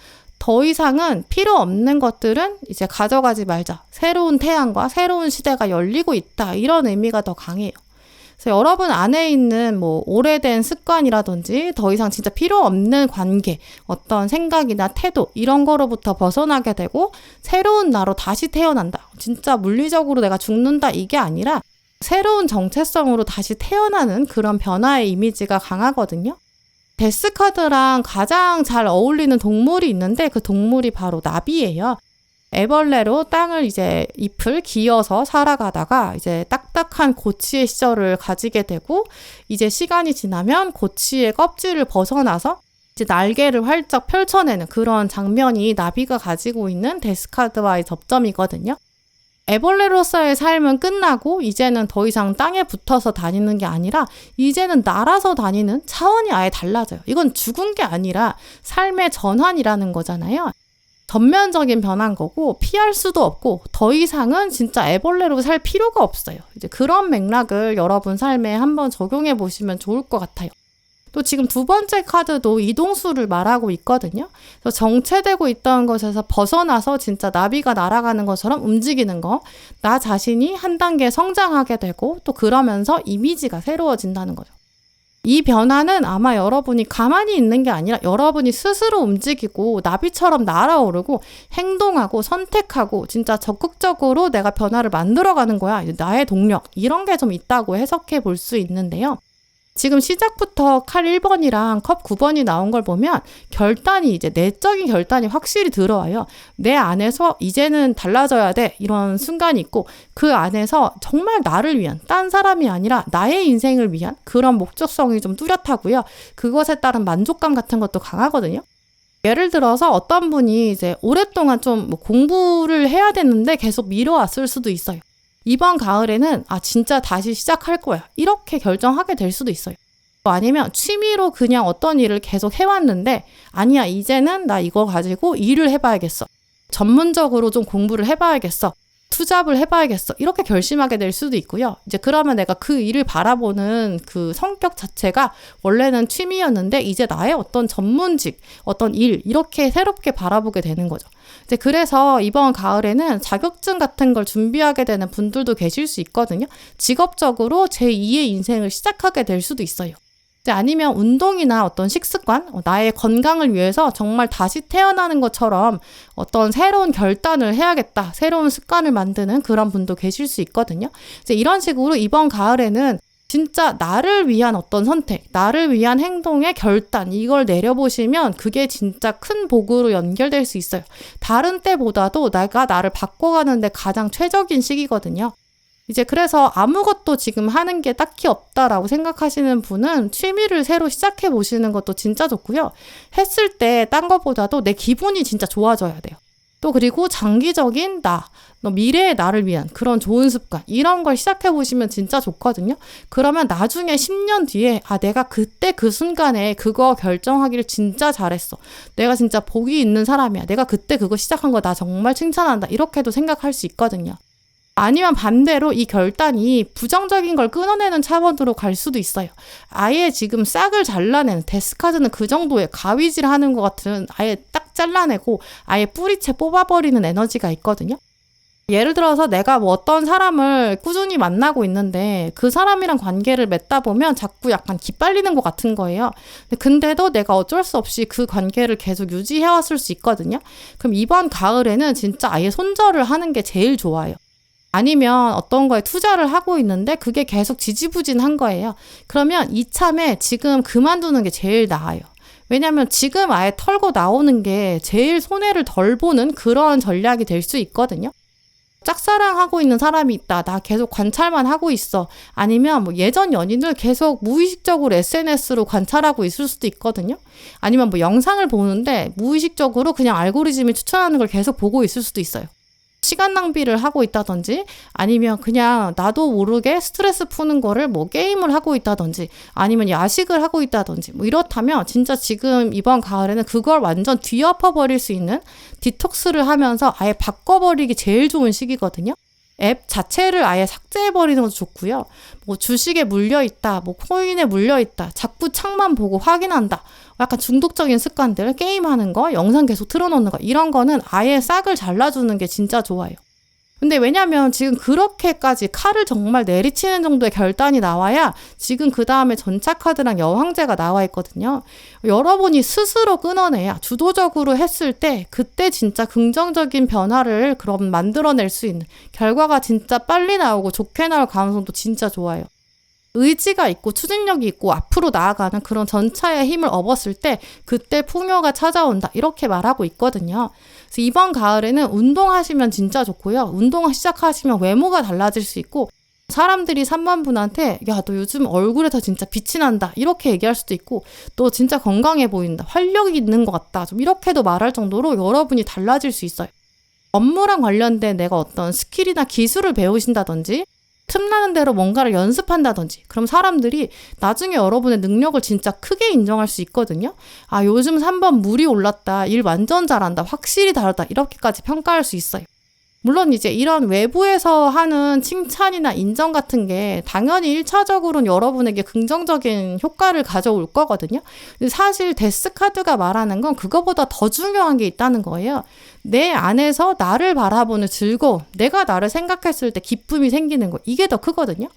더 이상은 필요 없는 것들은 이제 가져가지 말자. 새로운 태양과 새로운 시대가 열리고 있다. 이런 의미가 더 강해요. 그래서 여러분 안에 있는 뭐 오래된 습관이라든지 더 이상 진짜 필요 없는 관계, 어떤 생각이나 태도 이런 거로부터 벗어나게 되고 새로운 나로 다시 태어난다. 진짜 물리적으로 내가 죽는다 이게 아니라 새로운 정체성으로 다시 태어나는 그런 변화의 이미지가 강하거든요. 데스 카드랑 가장 잘 어울리는 동물이 있는데 그 동물이 바로 나비예요. 애벌레로 땅을 이제 잎을 기어서 살아가다가 이제 딱딱한 고치의 시절을 가지게 되고, 이제 시간이 지나면 고치의 껍질을 벗어나서 이제 날개를 활짝 펼쳐내는 그런 장면이 나비가 가지고 있는 데스카드와의 접점이거든요. 애벌레로서의 삶은 끝나고 이제는 더 이상 땅에 붙어서 다니는 게 아니라 이제는 날아서 다니는 차원이 아예 달라져요. 이건 죽은 게 아니라 삶의 전환이라는 거잖아요. 전면적인 변화인 거고 피할 수도 없고 더 이상은 진짜 애벌레로 살 필요가 없어요. 이제 그런 맥락을 여러분 삶에 한번 적용해 보시면 좋을 것 같아요. 또 지금 두 번째 카드도 이동수를 말하고 있거든요. 그래서 정체되고 있던 것에서 벗어나서 진짜 나비가 날아가는 것처럼 움직이는 거, 나 자신이 한 단계 성장하게 되고 또 그러면서 이미지가 새로워진다는 거죠. 이 변화는 아마 여러분이 가만히 있는 게 아니라 여러분이 스스로 움직이고 나비처럼 날아오르고 행동하고 선택하고 진짜 적극적으로 내가 변화를 만들어가는 거야. 나의 동력, 이런 게 좀 있다고 해석해 볼 수 있는데요. 지금 시작부터 칼 1번이랑 컵 9번이 나온 걸 보면 결단이 이제 내적인 결단이 확실히 들어와요. 내 안에서 이제는 달라져야 돼, 이런 순간이 있고 그 안에서 정말 나를 위한, 딴 사람이 아니라 나의 인생을 위한 그런 목적성이 좀 뚜렷하고요. 그것에 따른 만족감 같은 것도 강하거든요. 예를 들어서 어떤 분이 이제 오랫동안 좀 공부를 해야 되는데 계속 미뤄왔을 수도 있어요. 이번 가을에는 진짜 다시 시작할 거야, 이렇게 결정하게 될 수도 있어요. 아니면 취미로 그냥 어떤 일을 계속 해왔는데 아니야, 이제는 나 이거 가지고 일을 해봐야겠어, 전문적으로 좀 공부를 해봐야겠어, 투잡을 해봐야겠어, 이렇게 결심하게 될 수도 있고요. 이제 그러면 내가 그 일을 바라보는 그 성격 자체가 원래는 취미였는데 이제 나의 어떤 전문직, 어떤 일, 이렇게 새롭게 바라보게 되는 거죠. 이제 그래서 이번 가을에는 자격증 같은 걸 준비하게 되는 분들도 계실 수 있거든요. 직업적으로 제2의 인생을 시작하게 될 수도 있어요. 아니면 운동이나 어떤 식습관, 나의 건강을 위해서 정말 다시 태어나는 것처럼 어떤 새로운 결단을 해야겠다, 새로운 습관을 만드는 그런 분도 계실 수 있거든요. 이제 이런 식으로 이번 가을에는 진짜 나를 위한 어떤 선택, 나를 위한 행동의 결단, 이걸 내려보시면 그게 진짜 큰 복으로 연결될 수 있어요. 다른 때보다도 내가 나를 바꿔가는데 가장 최적인 시기거든요. 이제 그래서 아무것도 지금 하는 게 딱히 없다라고 생각하시는 분은 취미를 새로 시작해 보시는 것도 진짜 좋고요. 했을 때 딴 것보다도 내 기분이 진짜 좋아져야 돼요. 또 그리고 장기적인 미래의 나를 위한 그런 좋은 습관 이런 걸 시작해 보시면 진짜 좋거든요. 그러면 나중에 10년 뒤에 내가 그때 그 순간에 그거 결정하기를 진짜 잘했어. 내가 진짜 복이 있는 사람이야. 내가 그때 그거 시작한 거 나 정말 칭찬한다. 이렇게도 생각할 수 있거든요. 아니면 반대로 이 결단이 부정적인 걸 끊어내는 차원으로 갈 수도 있어요. 아예 지금 싹을 잘라내는, 데스카드는 그 정도의 가위질 하는 것 같은 아예 딱 잘라내고 아예 뿌리채 뽑아버리는 에너지가 있거든요. 예를 들어서 내가 어떤 사람을 꾸준히 만나고 있는데 그 사람이랑 관계를 맺다 보면 자꾸 약간 기빨리는 것 같은 거예요. 근데도 내가 어쩔 수 없이 그 관계를 계속 유지해왔을 수 있거든요. 그럼 이번 가을에는 진짜 아예 손절을 하는 게 제일 좋아요. 아니면 어떤 거에 투자를 하고 있는데 그게 계속 지지부진한 거예요. 그러면 이참에 지금 그만두는 게 제일 나아요. 왜냐면 지금 아예 털고 나오는 게 제일 손해를 덜 보는 그런 전략이 될 수 있거든요. 짝사랑하고 있는 사람이 있다. 나 계속 관찰만 하고 있어. 아니면 예전 연인을 계속 무의식적으로 SNS로 관찰하고 있을 수도 있거든요. 아니면 영상을 보는데 무의식적으로 그냥 알고리즘이 추천하는 걸 계속 보고 있을 수도 있어요. 시간 낭비를 하고 있다든지 아니면 그냥 나도 모르게 스트레스 푸는 거를 게임을 하고 있다든지 아니면 야식을 하고 있다든지 이렇다면 진짜 지금 이번 가을에는 그걸 완전 뒤엎어버릴 수 있는 디톡스를 하면서 아예 바꿔버리기 제일 좋은 시기거든요. 앱 자체를 아예 삭제해버리는 것도 좋고요. 주식에 물려있다, 코인에 물려있다, 자꾸 창만 보고 확인한다. 약간 중독적인 습관들, 게임하는 거, 영상 계속 틀어놓는 거 이런 거는 아예 싹을 잘라주는 게 진짜 좋아요. 근데 왜냐면 지금 그렇게까지 칼을 정말 내리치는 정도의 결단이 나와야 지금 그 다음에 전차카드랑 여왕제가 나와 있거든요. 여러분이 스스로 끊어내야 주도적으로 했을 때 그때 진짜 긍정적인 변화를 그럼 만들어낼 수 있는 결과가 진짜 빨리 나오고 좋게 나올 가능성도 진짜 좋아요. 의지가 있고 추진력이 있고 앞으로 나아가는 그런 전차의 힘을 얻었을 때 그때 풍요가 찾아온다 이렇게 말하고 있거든요. 그래서 이번 가을에는 운동하시면 진짜 좋고요. 운동 시작하시면 외모가 달라질 수 있고 사람들이 3만 분한테 야, 너 요즘 얼굴에서 진짜 빛이 난다 이렇게 얘기할 수도 있고 너 진짜 건강해 보인다 활력이 있는 것 같다 좀 이렇게도 말할 정도로 여러분이 달라질 수 있어요. 업무랑 관련된 내가 어떤 스킬이나 기술을 배우신다든지 틈나는 대로 뭔가를 연습한다든지 그럼 사람들이 나중에 여러분의 능력을 진짜 크게 인정할 수 있거든요. 요즘 3번 물이 올랐다. 일 완전 잘한다. 확실히 다르다. 이렇게까지 평가할 수 있어요. 물론 이제 이런 외부에서 하는 칭찬이나 인정 같은 게 당연히 1차적으로는 여러분에게 긍정적인 효과를 가져올 거거든요. 근데 사실 데스카드가 말하는 건 그거보다 더 중요한 게 있다는 거예요. 내 안에서 나를 바라보는 즐거움, 내가 나를 생각했을 때 기쁨이 생기는 거 이게 더 크거든요.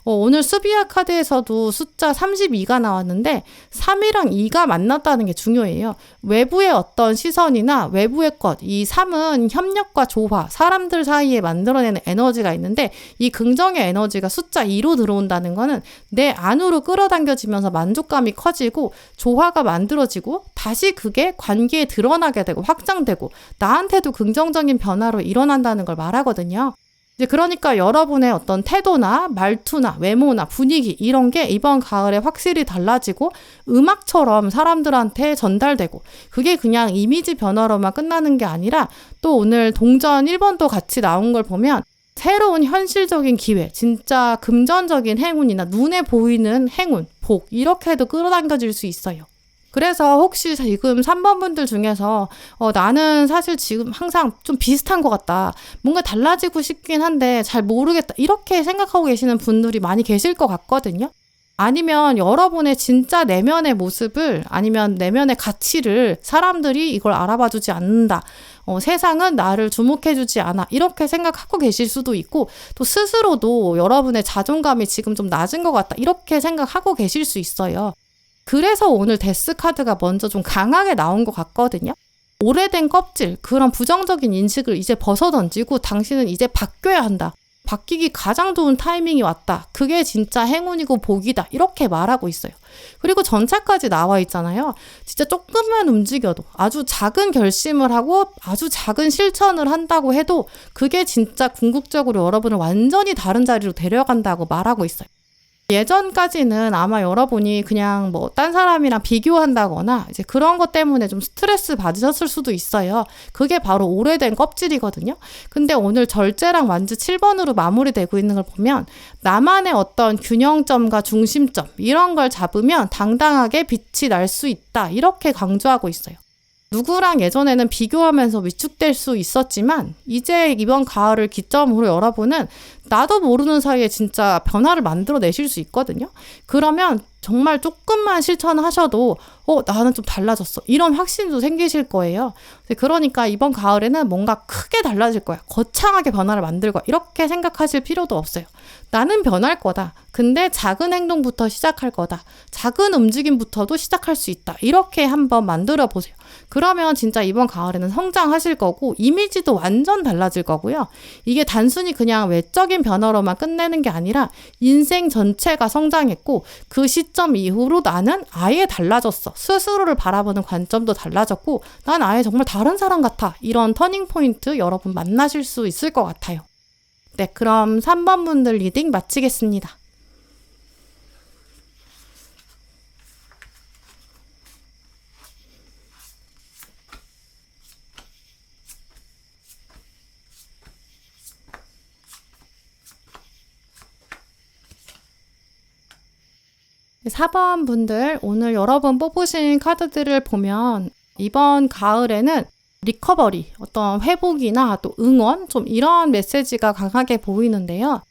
오늘 수비아 카드에서도 숫자 32가 나왔는데 3이랑 2가 만났다는 게 중요해요. 외부의 어떤 시선이나 외부의 것, 이 3은 협력과 조화, 사람들 사이에 만들어내는 에너지가 있는데 이 긍정의 에너지가 숫자 2로 들어온다는 거는 내 안으로 끌어당겨지면서 만족감이 커지고 조화가 만들어지고 다시 그게 관계에 드러나게 되고 확장되고 나한테도 긍정적인 변화로 일어난다는 걸 말하거든요. 이제 그러니까 여러분의 어떤 태도나 말투나 외모나 분위기 이런 게 이번 가을에 확실히 달라지고 음악처럼 사람들한테 전달되고 그게 그냥 이미지 변화로만 끝나는 게 아니라 또 오늘 동전 1번도 같이 나온 걸 보면 새로운 현실적인 기회, 진짜 금전적인 행운이나 눈에 보이는 행운, 복 이렇게도 끌어당겨질 수 있어요. 그래서 혹시 지금 3번 분들 중에서 나는 사실 지금 항상 좀 비슷한 것 같다. 뭔가 달라지고 싶긴 한데 잘 모르겠다. 이렇게 생각하고 계시는 분들이 많이 계실 것 같거든요. 아니면 여러분의 진짜 내면의 모습을 아니면 내면의 가치를 사람들이 이걸 알아봐주지 않는다. 세상은 나를 주목해주지 않아. 이렇게 생각하고 계실 수도 있고 또 스스로도 여러분의 자존감이 지금 좀 낮은 것 같다. 이렇게 생각하고 계실 수 있어요. 그래서 오늘 데스카드가 먼저 좀 강하게 나온 것 같거든요. 오래된 껍질, 그런 부정적인 인식을 이제 벗어던지고 당신은 이제 바뀌어야 한다. 바뀌기 가장 좋은 타이밍이 왔다. 그게 진짜 행운이고 복이다. 이렇게 말하고 있어요. 그리고 전차까지 나와 있잖아요. 진짜 조금만 움직여도 아주 작은 결심을 하고 아주 작은 실천을 한다고 해도 그게 진짜 궁극적으로 여러분을 완전히 다른 자리로 데려간다고 말하고 있어요. 예전까지는 아마 여러분이 그냥 뭐 딴 사람이랑 비교한다거나 이제 그런 것 때문에 좀 스트레스 받으셨을 수도 있어요. 그게 바로 오래된 껍질이거든요. 근데 오늘 절제랑 완주 7번으로 마무리되고 있는 걸 보면 나만의 어떤 균형점과 중심점 이런 걸 잡으면 당당하게 빛이 날 수 있다. 이렇게 강조하고 있어요. 누구랑 예전에는 비교하면서 위축될 수 있었지만 이제 이번 가을을 기점으로 여러분은 나도 모르는 사이에 진짜 변화를 만들어내실 수 있거든요. 그러면 정말 조금만 실천하셔도 나는 좀 달라졌어. 이런 확신도 생기실 거예요. 그러니까 이번 가을에는 뭔가 크게 달라질 거야. 거창하게 변화를 만들 거야. 이렇게 생각하실 필요도 없어요. 나는 변할 거다. 근데 작은 행동부터 시작할 거다. 작은 움직임부터도 시작할 수 있다. 이렇게 한번 만들어 보세요. 그러면 진짜 이번 가을에는 성장하실 거고 이미지도 완전 달라질 거고요. 이게 단순히 그냥 외적인 변화로만 끝내는 게 아니라 인생 전체가 성장했고 그 시점 이후로 나는 아예 달라졌어. 스스로를 바라보는 관점도 달라졌고 난 아예 정말 다른 사람 같아. 이런 터닝 포인트 여러분 만나실 수 있을 것 같아요. 네, 그럼 3번 분들 리딩 마치겠습니다. 네, 4번 분들 오늘 여러분 뽑으신 카드들을 보면 이번 가을에는 리커버리, 어떤 회복이나 또 응원 좀 이런 메시지가 강하게 보이는데요.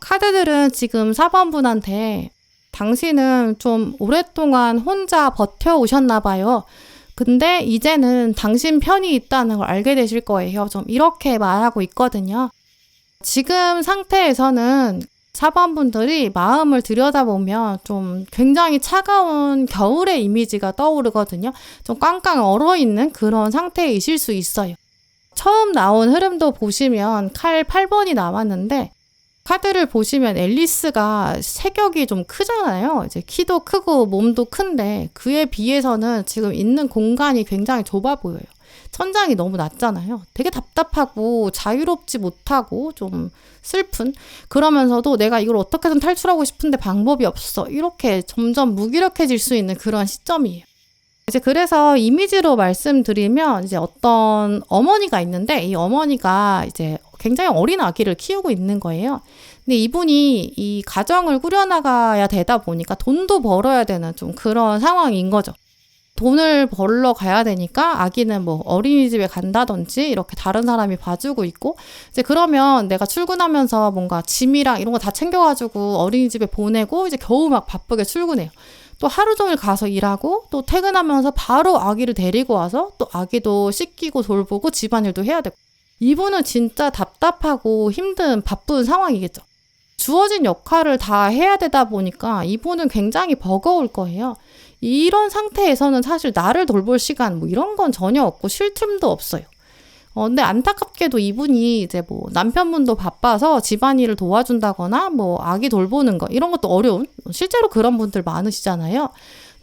카드들은 지금 4번 분한테 당신은 좀 오랫동안 혼자 버텨오셨나 봐요. 근데 이제는 당신 편이 있다는 걸 알게 되실 거예요. 좀 이렇게 말하고 있거든요. 지금 상태에서는 4번 분들이 마음을 들여다보면 좀 굉장히 차가운 겨울의 이미지가 떠오르거든요. 좀 꽝꽝 얼어있는 그런 상태이실 수 있어요. 처음 나온 흐름도 보시면 칼 8번이 나왔는데 카드를 보시면 앨리스가 체격이 좀 크잖아요. 이제 키도 크고 몸도 큰데 그에 비해서는 지금 있는 공간이 굉장히 좁아 보여요. 천장이 너무 낮잖아요. 되게 답답하고 자유롭지 못하고 좀 슬픈 그러면서도 내가 이걸 어떻게든 탈출하고 싶은데 방법이 없어. 이렇게 점점 무기력해질 수 있는 그런 시점이에요. 이제 그래서 이미지로 말씀드리면 이제 어떤 어머니가 있는데 이 어머니가 이제 굉장히 어린 아기를 키우고 있는 거예요. 근데 이분이 이 가정을 꾸려나가야 되다 보니까 돈도 벌어야 되는 좀 그런 상황인 거죠. 돈을 벌러 가야 되니까 아기는 뭐 어린이집에 간다든지 이렇게 다른 사람이 봐주고 있고 이제 그러면 내가 출근하면서 뭔가 짐이랑 이런 거 다 챙겨가지고 어린이집에 보내고 이제 겨우 막 바쁘게 출근해요. 또 하루 종일 가서 일하고 또 퇴근하면서 바로 아기를 데리고 와서 또 아기도 씻기고 돌보고 집안일도 해야 되고 이분은 진짜 답답하고 힘든 바쁜 상황이겠죠. 주어진 역할을 다 해야 되다 보니까 이분은 굉장히 버거울 거예요. 이런 상태에서는 사실 나를 돌볼 시간 뭐 이런 건 전혀 없고 쉴 틈도 없어요. 근데 안타깝게도 이분이 이제 뭐 남편분도 바빠서 집안일을 도와준다거나 뭐 아기 돌보는 거 이런 것도 어려운 실제로 그런 분들 많으시잖아요.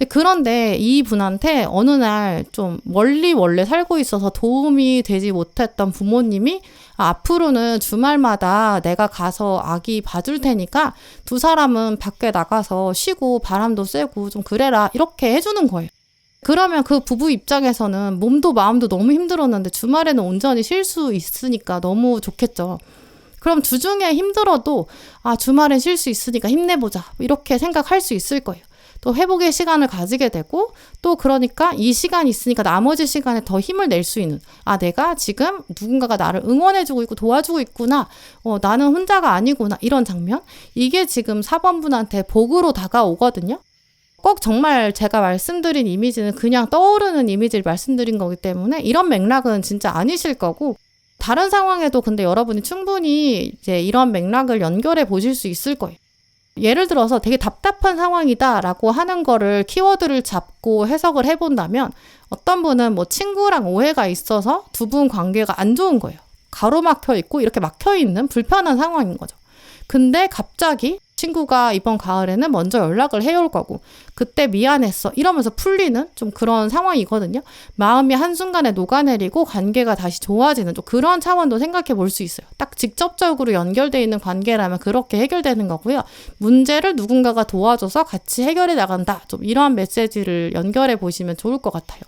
그런데 이분한테 어느 날 좀 멀리 원래 살고 있어서 도움이 되지 못했던 부모님이 앞으로는 주말마다 내가 가서 아기 봐줄 테니까 두 사람은 밖에 나가서 쉬고 바람도 쐬고 좀 그래라 이렇게 해주는 거예요. 그러면 그 부부 입장에서는 몸도 마음도 너무 힘들었는데 주말에는 온전히 쉴 수 있으니까 너무 좋겠죠. 그럼 주중에 힘들어도 주말엔 쉴 수 있으니까 힘내보자 이렇게 생각할 수 있을 거예요. 또 회복의 시간을 가지게 되고 또 그러니까 이 시간이 있으니까 나머지 시간에 더 힘을 낼 수 있는 내가 지금 누군가가 나를 응원해주고 있고 도와주고 있구나 나는 혼자가 아니구나 이런 장면 이게 지금 4번 분한테 복으로 다가오거든요. 꼭 정말 제가 말씀드린 이미지는 그냥 떠오르는 이미지를 말씀드린 거기 때문에 이런 맥락은 진짜 아니실 거고 다른 상황에도 근데 여러분이 충분히 이제 이런 맥락을 연결해 보실 수 있을 거예요. 예를 들어서 되게 답답한 상황이다라고 하는 거를 키워드를 잡고 해석을 해본다면 어떤 분은 뭐 친구랑 오해가 있어서 두 분 관계가 안 좋은 거예요. 가로막혀 있고 이렇게 막혀 있는 불편한 상황인 거죠. 근데 갑자기 친구가 이번 가을에는 먼저 연락을 해올 거고 그때 미안했어 이러면서 풀리는 좀 그런 상황이거든요. 마음이 한순간에 녹아내리고 관계가 다시 좋아지는 좀 그런 차원도 생각해 볼 수 있어요. 딱 직접적으로 연결되어 있는 관계라면 그렇게 해결되는 거고요. 문제를 누군가가 도와줘서 같이 해결해 나간다. 좀 이러한 메시지를 연결해 보시면 좋을 것 같아요.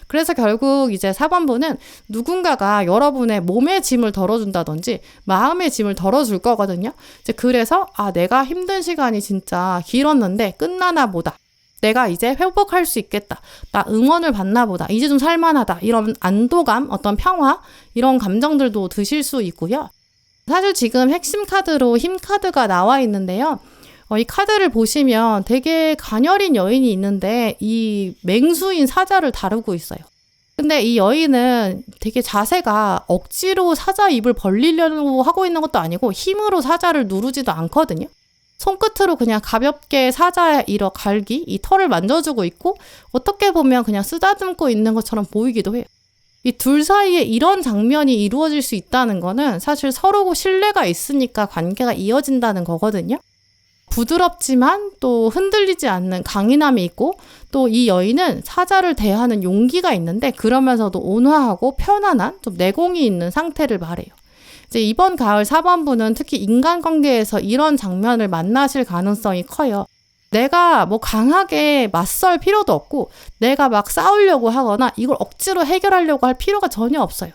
그래서 결국 이제 4번분은 누군가가 여러분의 몸의 짐을 덜어준다든지 마음의 짐을 덜어줄 거거든요. 이제 그래서 내가 힘든 시간이 진짜 길었는데 끝나나 보다. 내가 이제 회복할 수 있겠다. 나 응원을 받나 보다. 이제 좀 살만하다. 이런 안도감, 어떤 평화 이런 감정들도 드실 수 있고요. 사실 지금 핵심 카드로 힘 카드가 나와 있는데요. 이 카드를 보시면 되게 가녀린 여인이 있는데 이 맹수인 사자를 다루고 있어요. 근데 이 여인은 되게 자세가 억지로 사자 입을 벌리려고 하고 있는 것도 아니고 힘으로 사자를 누르지도 않거든요. 손끝으로 그냥 가볍게 사자의 갈기, 이 털을 만져주고 있고 어떻게 보면 그냥 쓰다듬고 있는 것처럼 보이기도 해요. 이 둘 사이에 이런 장면이 이루어질 수 있다는 거는 사실 서로 신뢰가 있으니까 관계가 이어진다는 거거든요. 부드럽지만 또 흔들리지 않는 강인함이 있고 또 이 여인은 사자를 대하는 용기가 있는데 그러면서도 온화하고 편안한 좀 내공이 있는 상태를 말해요. 이제 이번 가을 4번분은 특히 인간관계에서 이런 장면을 만나실 가능성이 커요. 내가 뭐 강하게 맞설 필요도 없고 내가 막 싸우려고 하거나 이걸 억지로 해결하려고 할 필요가 전혀 없어요.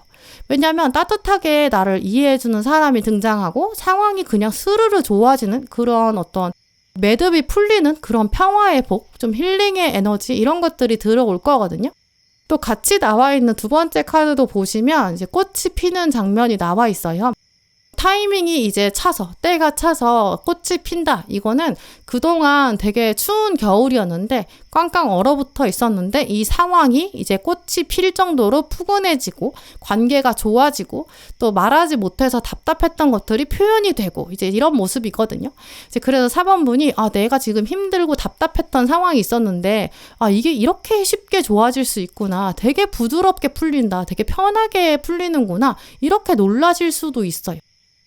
왜냐하면 따뜻하게 나를 이해해주는 사람이 등장하고 상황이 그냥 스르르 좋아지는 그런 어떤 매듭이 풀리는 그런 평화의 복, 좀 힐링의 에너지 이런 것들이 들어올 거거든요. 또 같이 나와 있는 두 번째 카드도 보시면 이제 꽃이 피는 장면이 나와 있어요. 타이밍이 이제 차서, 때가 차서 꽃이 핀다. 이거는 그동안 되게 추운 겨울이었는데 꽝꽝 얼어붙어 있었는데 이 상황이 이제 꽃이 필 정도로 푸근해지고 관계가 좋아지고 또 말하지 못해서 답답했던 것들이 표현이 되고 이제 이런 모습이거든요. 이제 그래서 4번분이 내가 지금 힘들고 답답했던 상황이 있었는데 이게 이렇게 쉽게 좋아질 수 있구나. 되게 부드럽게 풀린다. 되게 편하게 풀리는구나. 이렇게 놀라실 수도 있어요.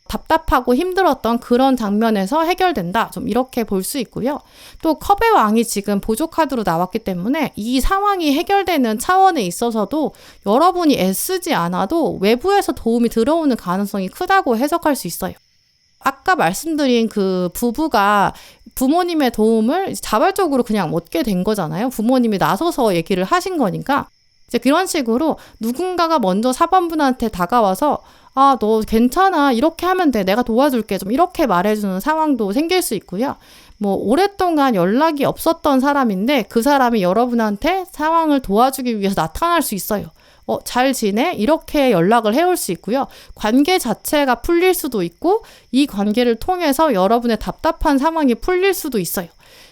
답답하고 힘들었던 그런 장면에서 해결된다. 좀 이렇게 볼 수 있고요. 또 컵의 왕이 지금 보조 카드로 나왔기 때문에 이 상황이 해결되는 차원에 있어서도 여러분이 애쓰지 않아도 외부에서 도움이 들어오는 가능성이 크다고 해석할 수 있어요. 아까 말씀드린 그 부부가 부모님의 도움을 자발적으로 그냥 얻게 된 거잖아요. 부모님이 나서서 얘기를 하신 거니까. 이제 그런 식으로 누군가가 먼저 4번분한테 다가와서 너 괜찮아. 이렇게 하면 돼. 내가 도와줄게. 좀 이렇게 말해주는 상황도 생길 수 있고요. 뭐 오랫동안 연락이 없었던 사람인데 그 사람이 여러분한테 상황을 도와주기 위해서 나타날 수 있어요. 잘 지내? 이렇게 연락을 해올 수 있고요. 관계 자체가 풀릴 수도 있고 이 관계를 통해서 여러분의 답답한 상황이 풀릴 수도 있어요.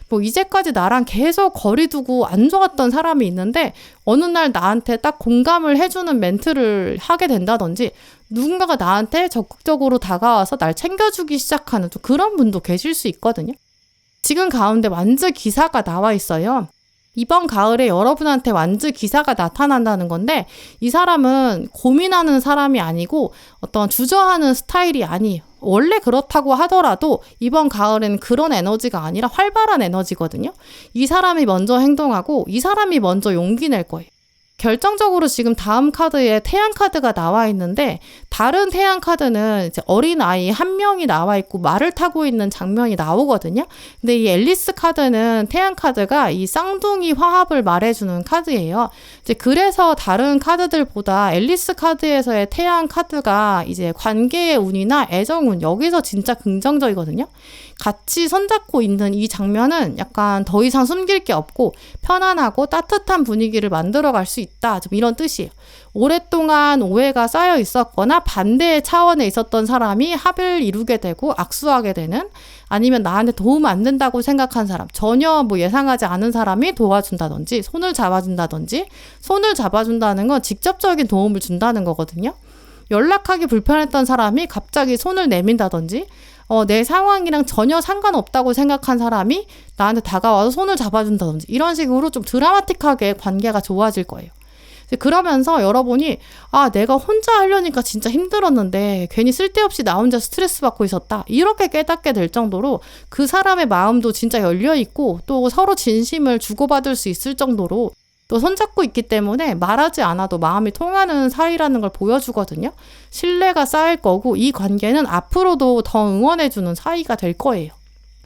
뭐 이제까지 나랑 계속 거리 두고 안 좋았던 사람이 있는데 어느 날 나한테 딱 공감을 해주는 멘트를 하게 된다든지 누군가가 나한테 적극적으로 다가와서 날 챙겨주기 시작하는 또 그런 분도 계실 수 있거든요. 지금 가운데 완즈 기사가 나와 있어요. 이번 가을에 여러분한테 완즈 기사가 나타난다는 건데 이 사람은 고민하는 사람이 아니고 어떤 주저하는 스타일이 아니에요. 원래 그렇다고 하더라도 이번 가을에는 그런 에너지가 아니라 활발한 에너지거든요. 이 사람이 먼저 행동하고 이 사람이 먼저 용기 낼 거예요. 결정적으로 지금 다음 카드에 태양 카드가 나와 있는데 다른 태양 카드는 이제 어린 아이 한 명이 나와 있고 말을 타고 있는 장면이 나오거든요. 근데 이 앨리스 카드는 태양 카드가 이 쌍둥이 화합을 말해주는 카드예요. 이제 그래서 다른 카드들보다 앨리스 카드에서의 태양 카드가 이제 관계의 운이나 애정운 여기서 진짜 긍정적이거든요. 같이 손잡고 있는 이 장면은 약간 더 이상 숨길 게 없고 편안하고 따뜻한 분위기를 만들어갈 수 있다. 좀 이런 뜻이에요. 오랫동안 오해가 쌓여 있었거나 반대의 차원에 있었던 사람이 합을 이루게 되고 악수하게 되는 아니면 나한테 도움 안 된다고 생각한 사람 전혀 뭐 예상하지 않은 사람이 도와준다든지 손을 잡아준다든지 손을 잡아준다는 건 직접적인 도움을 준다는 거거든요. 연락하기 불편했던 사람이 갑자기 손을 내민다든지 내 상황이랑 전혀 상관없다고 생각한 사람이 나한테 다가와서 손을 잡아준다든지 이런 식으로 좀 드라마틱하게 관계가 좋아질 거예요. 이제 그러면서 여러분이 내가 혼자 하려니까 진짜 힘들었는데 괜히 쓸데없이 나 혼자 스트레스 받고 있었다. 이렇게 깨닫게 될 정도로 그 사람의 마음도 진짜 열려 있고 또 서로 진심을 주고받을 수 있을 정도로 또 손잡고 있기 때문에 말하지 않아도 마음이 통하는 사이라는 걸 보여주거든요. 신뢰가 쌓일 거고 이 관계는 앞으로도 더 응원해주는 사이가 될 거예요.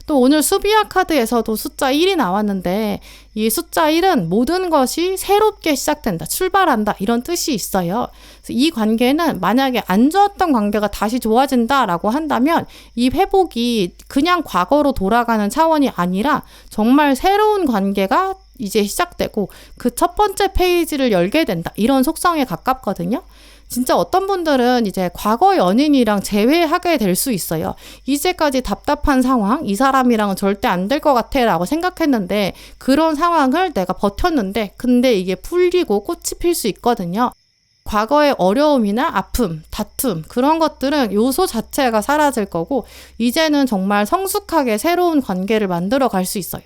또 오늘 수비아 카드에서도 숫자 1이 나왔는데 이 숫자 1은 모든 것이 새롭게 시작된다, 출발한다 이런 뜻이 있어요. 그래서 이 관계는 만약에 안 좋았던 관계가 다시 좋아진다라고 한다면 이 회복이 그냥 과거로 돌아가는 차원이 아니라 정말 새로운 관계가 이제 시작되고 그 첫 번째 페이지를 열게 된다 이런 속성에 가깝거든요. 진짜 어떤 분들은 이제 과거 연인이랑 재회하게 될 수 있어요. 이제까지 답답한 상황, 이 사람이랑은 절대 안 될 것 같아 라고 생각했는데 그런 상황을 내가 버텼는데 근데 이게 풀리고 꽃이 필 수 있거든요. 과거의 어려움이나 아픔, 다툼 그런 것들은 요소 자체가 사라질 거고 이제는 정말 성숙하게 새로운 관계를 만들어 갈 수 있어요.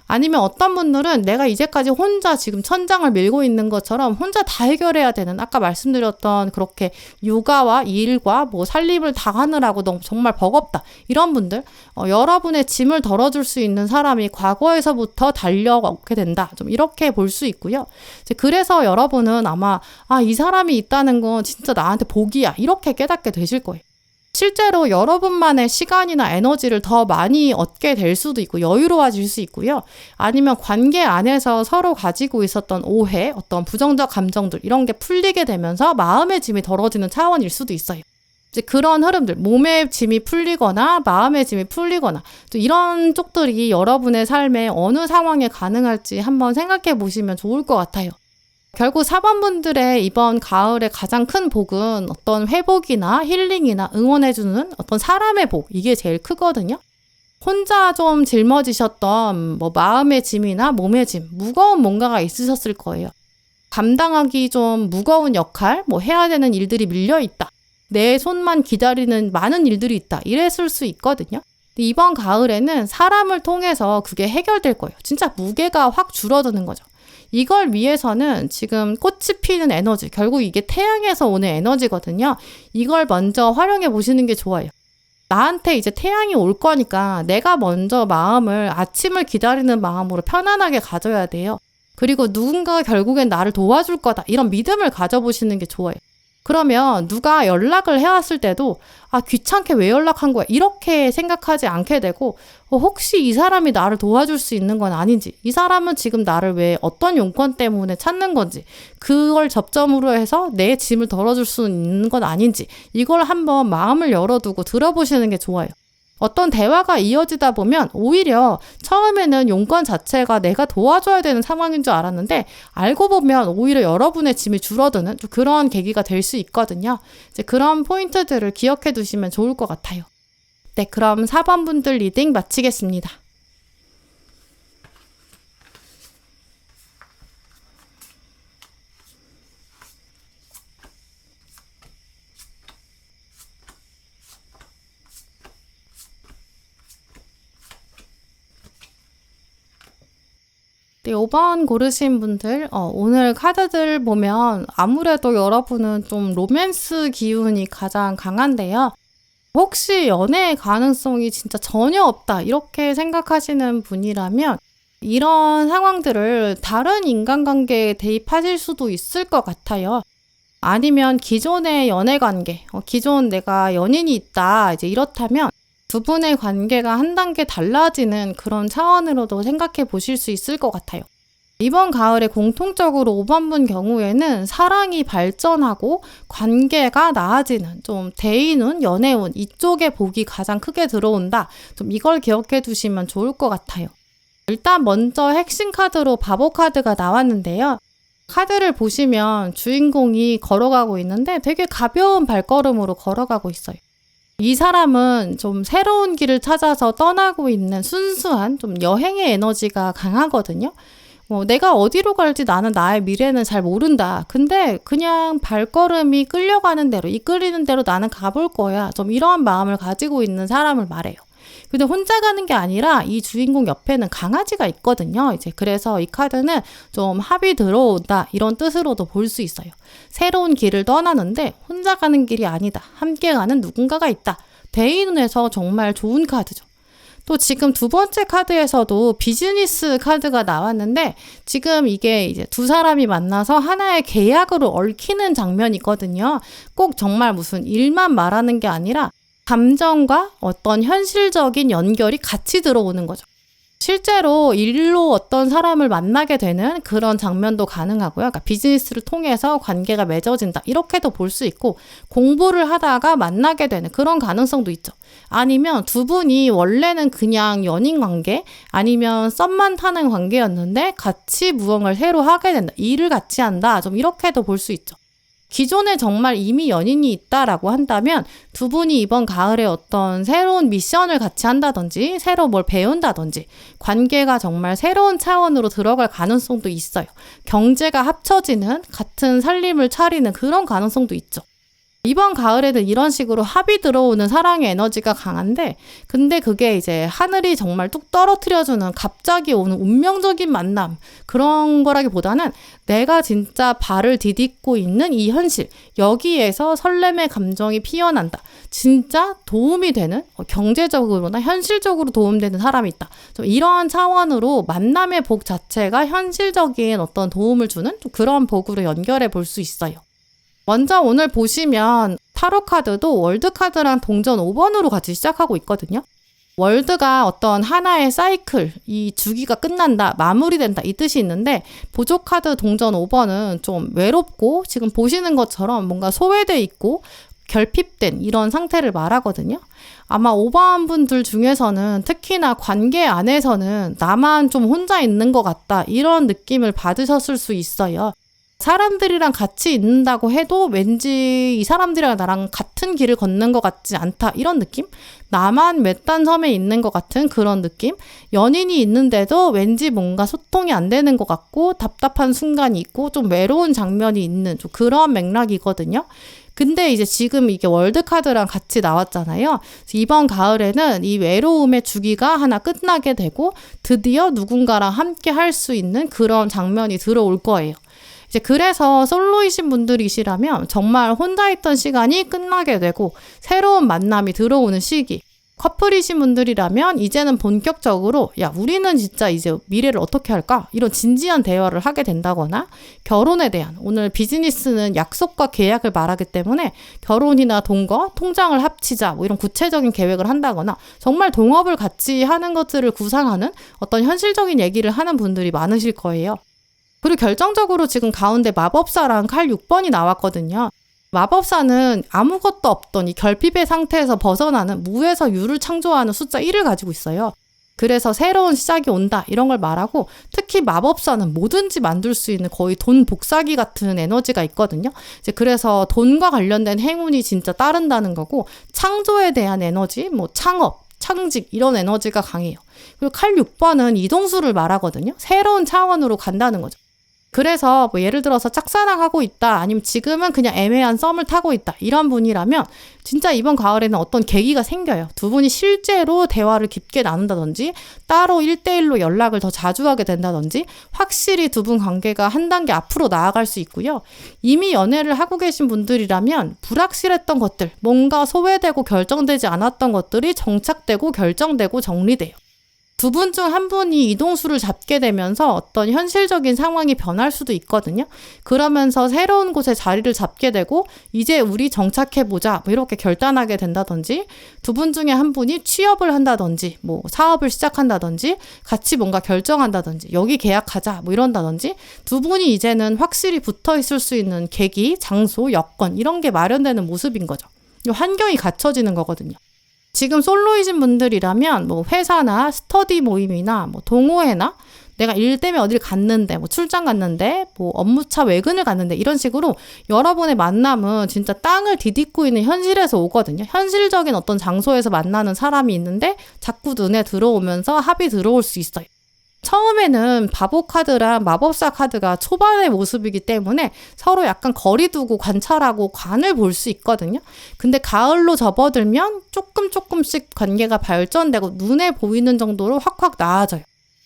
아니면 어떤 분들은 내가 이제까지 혼자 지금 천장을 밀고 있는 것처럼 혼자 다 해결해야 되는 아까 말씀드렸던 그렇게 육아와 일과 살림을 다 하느라고 너무 정말 버겁다. 이런 분들 여러분의 짐을 덜어줄 수 있는 사람이 과거에서부터 달려오게 된다. 좀 이렇게 볼 수 있고요. 이제 그래서 여러분은 아마 이 사람이 있다는 건 진짜 나한테 복이야. 이렇게 깨닫게 되실 거예요. 실제로 여러분만의 시간이나 에너지를 더 많이 얻게 될 수도 있고 여유로워질 수 있고요. 아니면 관계 안에서 서로 가지고 있었던 오해, 어떤 부정적 감정들 이런 게 풀리게 되면서 마음의 짐이 덜어지는 차원일 수도 있어요. 이제 그런 흐름들, 몸의 짐이 풀리거나 마음의 짐이 풀리거나 또 이런 쪽들이 여러분의 삶에 어느 상황에 가능할지 한번 생각해 보시면 좋을 것 같아요. 결국 4번 분들의 이번 가을의 가장 큰 복은 어떤 회복이나 힐링이나 응원해주는 어떤 사람의 복, 이게 제일 크거든요. 혼자 좀 짊어지셨던 마음의 짐이나 몸의 짐, 무거운 뭔가가 있으셨을 거예요. 감당하기 좀 무거운 역할, 해야 되는 일들이 밀려있다. 내 손만 기다리는 많은 일들이 있다. 이랬을 수 있거든요. 이번 가을에는 사람을 통해서 그게 해결될 거예요. 진짜 무게가 확 줄어드는 거죠. 이걸 위해서는 지금 꽃이 피는 에너지, 결국 이게 태양에서 오는 에너지거든요. 이걸 먼저 활용해 보시는 게 좋아요. 나한테 이제 태양이 올 거니까 내가 먼저 아침을 기다리는 마음으로 편안하게 가져야 돼요. 그리고 누군가가 결국엔 나를 도와줄 거다. 이런 믿음을 가져보시는 게 좋아요. 그러면 누가 연락을 해왔을 때도 귀찮게 왜 연락한 거야 이렇게 생각하지 않게 되고 혹시 이 사람이 나를 도와줄 수 있는 건 아닌지 이 사람은 지금 나를 왜 어떤 용건 때문에 찾는 건지 그걸 접점으로 해서 내 짐을 덜어줄 수 있는 건 아닌지 이걸 한번 마음을 열어두고 들어보시는 게 좋아요. 어떤 대화가 이어지다 보면 오히려 처음에는 용건 자체가 내가 도와줘야 되는 상황인 줄 알았는데 알고 보면 오히려 여러분의 짐이 줄어드는 좀 그런 계기가 될 수 있거든요. 이제 그런 포인트들을 기억해 두시면 좋을 것 같아요. 네, 그럼 4번 분들 리딩 마치겠습니다. 네, 5번 고르신 분들 오늘 카드들 보면 아무래도 여러분은 좀 로맨스 기운이 가장 강한데요. 혹시 연애의 가능성이 진짜 전혀 없다 이렇게 생각하시는 분이라면 이런 상황들을 다른 인간관계에 대입하실 수도 있을 것 같아요. 아니면 기존의 연애관계, 기존 내가 연인이 있다 이제 이렇다면 두 분의 관계가 한 단계 달라지는 그런 차원으로도 생각해 보실 수 있을 것 같아요. 이번 가을에 공통적으로 5번 분 경우에는 사랑이 발전하고 관계가 나아지는 좀 대인운, 연애운 이쪽의 복이 가장 크게 들어온다. 좀 이걸 기억해 두시면 좋을 것 같아요. 일단 먼저 핵심 카드로 바보 카드가 나왔는데요. 카드를 보시면 주인공이 걸어가고 있는데 되게 가벼운 발걸음으로 걸어가고 있어요. 이 사람은 좀 새로운 길을 찾아서 떠나고 있는 순수한 좀 여행의 에너지가 강하거든요. 내가 어디로 갈지 나는 나의 미래는 잘 모른다. 근데 그냥 발걸음이 끌려가는 대로, 이끌리는 대로 나는 가볼 거야. 좀 이런 마음을 가지고 있는 사람을 말해요. 근데 혼자 가는 게 아니라 이 주인공 옆에는 강아지가 있거든요. 이제 그래서 이 카드는 좀 합이 들어온다 이런 뜻으로도 볼 수 있어요. 새로운 길을 떠나는데 혼자 가는 길이 아니다. 함께 가는 누군가가 있다. 대인운에서 정말 좋은 카드죠. 또 지금 두 번째 카드에서도 비즈니스 카드가 나왔는데 지금 이게 이제 두 사람이 만나서 하나의 계약으로 얽히는 장면이거든요. 꼭 정말 무슨 일만 말하는 게 아니라 감정과 어떤 현실적인 연결이 같이 들어오는 거죠. 실제로 일로 어떤 사람을 만나게 되는 그런 장면도 가능하고요. 그러니까 비즈니스를 통해서 관계가 맺어진다. 이렇게도 볼 수 있고 공부를 하다가 만나게 되는 그런 가능성도 있죠. 아니면 두 분이 원래는 그냥 연인 관계 아니면 썸만 타는 관계였는데 같이 무언가를 새로 하게 된다. 일을 같이 한다. 좀 이렇게도 볼 수 있죠. 기존에 정말 이미 연인이 있다라고 한다면 두 분이 이번 가을에 어떤 새로운 미션을 같이 한다든지 새로 뭘 배운다든지 관계가 정말 새로운 차원으로 들어갈 가능성도 있어요. 경제가 합쳐지는 같은 살림을 차리는 그런 가능성도 있죠. 이번 가을에는 이런 식으로 합이 들어오는 사랑의 에너지가 강한데 근데 그게 이제 하늘이 정말 뚝 떨어뜨려주는 갑자기 오는 운명적인 만남 그런 거라기보다는 내가 진짜 발을 디딛고 있는 이 현실 여기에서 설렘의 감정이 피어난다. 진짜 도움이 되는 경제적으로나 현실적으로 도움되는 사람이 있다. 좀 이런 차원으로 만남의 복 자체가 현실적인 어떤 도움을 주는 좀 그런 복으로 연결해 볼 수 있어요. 먼저 오늘 보시면 타로 카드도 월드 카드랑 동전 5번으로 같이 시작하고 있거든요. 월드가 어떤 하나의 사이클, 이 주기가 끝난다, 마무리된다 이 뜻이 있는데 보조 카드 동전 5번은 좀 외롭고 지금 보시는 것처럼 뭔가 소외돼 있고 결핍된 이런 상태를 말하거든요. 아마 5번 분들 중에서는 특히나 관계 안에서는 나만 좀 혼자 있는 것 같다 이런 느낌을 받으셨을 수 있어요. 사람들이랑 같이 있는다고 해도 왠지 이 사람들이랑 나랑 같은 길을 걷는 것 같지 않다 이런 느낌? 나만 외딴 섬에 있는 것 같은 그런 느낌? 연인이 있는데도 왠지 뭔가 소통이 안 되는 것 같고 답답한 순간이 있고 좀 외로운 장면이 있는 좀 그런 맥락이거든요. 근데 이제 지금 이게 월드카드랑 같이 나왔잖아요. 이번 가을에는 이 외로움의 주기가 하나 끝나게 되고 드디어 누군가랑 함께 할 수 있는 그런 장면이 들어올 거예요. 이제 그래서 솔로이신 분들이시라면 정말 혼자 있던 시간이 끝나게 되고 새로운 만남이 들어오는 시기. 커플이신 분들이라면 이제는 본격적으로 야 우리는 진짜 이제 미래를 어떻게 할까? 이런 진지한 대화를 하게 된다거나 결혼에 대한 오늘 비즈니스는 약속과 계약을 말하기 때문에 결혼이나 동거, 통장을 합치자 뭐 이런 구체적인 계획을 한다거나 정말 동업을 같이 하는 것들을 구상하는 어떤 현실적인 얘기를 하는 분들이 많으실 거예요. 그리고 결정적으로 지금 가운데 마법사랑 칼 6번이 나왔거든요. 마법사는 아무것도 없던 이 결핍의 상태에서 벗어나는 무에서 유를 창조하는 숫자 1을 가지고 있어요. 그래서 새로운 시작이 온다 이런 걸 말하고 특히 마법사는 뭐든지 만들 수 있는 거의 돈 복사기 같은 에너지가 있거든요. 이제 그래서 돈과 관련된 행운이 진짜 따른다는 거고 창조에 대한 에너지, 뭐 창업, 창직 이런 에너지가 강해요. 그리고 칼 6번은 이동수를 말하거든요. 새로운 차원으로 간다는 거죠. 그래서 뭐 예를 들어서 짝사랑하고 있다 아니면 지금은 그냥 애매한 썸을 타고 있다 이런 분이라면 진짜 이번 가을에는 어떤 계기가 생겨요. 두 분이 실제로 대화를 깊게 나눈다든지 따로 1대1로 연락을 더 자주 하게 된다든지 확실히 두 분 관계가 한 단계 앞으로 나아갈 수 있고요. 이미 연애를 하고 계신 분들이라면 불확실했던 것들 뭔가 소외되고 결정되지 않았던 것들이 정착되고 결정되고 정리돼요. 두 분 중 한 분이 이동수를 잡게 되면서 어떤 현실적인 상황이 변할 수도 있거든요. 그러면서 새로운 곳에 자리를 잡게 되고 이제 우리 정착해보자 뭐 이렇게 결단하게 된다든지 두 분 중에 한 분이 취업을 한다든지 뭐 사업을 시작한다든지 같이 뭔가 결정한다든지 여기 계약하자 뭐 이런다든지 두 분이 이제는 확실히 붙어 있을 수 있는 계기, 장소, 여건 이런 게 마련되는 모습인 거죠. 환경이 갖춰지는 거거든요. 지금 솔로이신 분들이라면 뭐 회사나 스터디 모임이나 뭐 동호회나 내가 일 때문에 어딜 갔는데 뭐 출장 갔는데 뭐 업무차 외근을 갔는데 이런 식으로 여러분의 만남은 진짜 땅을 디딛고 있는 현실에서 오거든요. 현실적인 어떤 장소에서 만나는 사람이 있는데 자꾸 눈에 들어오면서 합이 들어올 수 있어요. 처음에는 바보 카드랑 마법사 카드가 초반의 모습이기 때문에 서로 약간 거리 두고 관찰하고 관을 볼 수 있거든요. 근데 가을로 접어들면 조금씩 관계가 발전되고 눈에 보이는 정도로 확확 나아져요.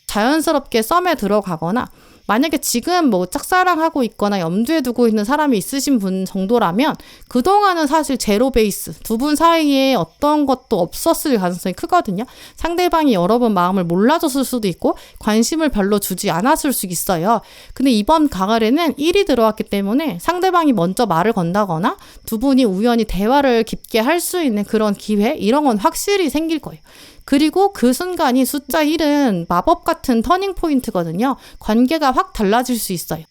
자연스럽게 썸에 들어가거나 만약에 지금 뭐 짝사랑하고 있거나 염두에 두고 있는 사람이 있으신 분 정도라면 그동안은 사실 제로 베이스, 두 분 사이에 어떤 것도 없었을 가능성이 크거든요. 상대방이 여러분 마음을 몰라줬을 수도 있고 관심을 별로 주지 않았을 수 있어요. 근데 이번 가을에는 1이 들어왔기 때문에 상대방이 먼저 말을 건다거나 두 분이 우연히 대화를 깊게 할 수 있는 그런 기회, 이런 건 확실히 생길 거예요. 그리고 그 순간이 숫자 1은 마법 같은 터닝 포인트거든요. 관계가 확 달라질 수 있어요.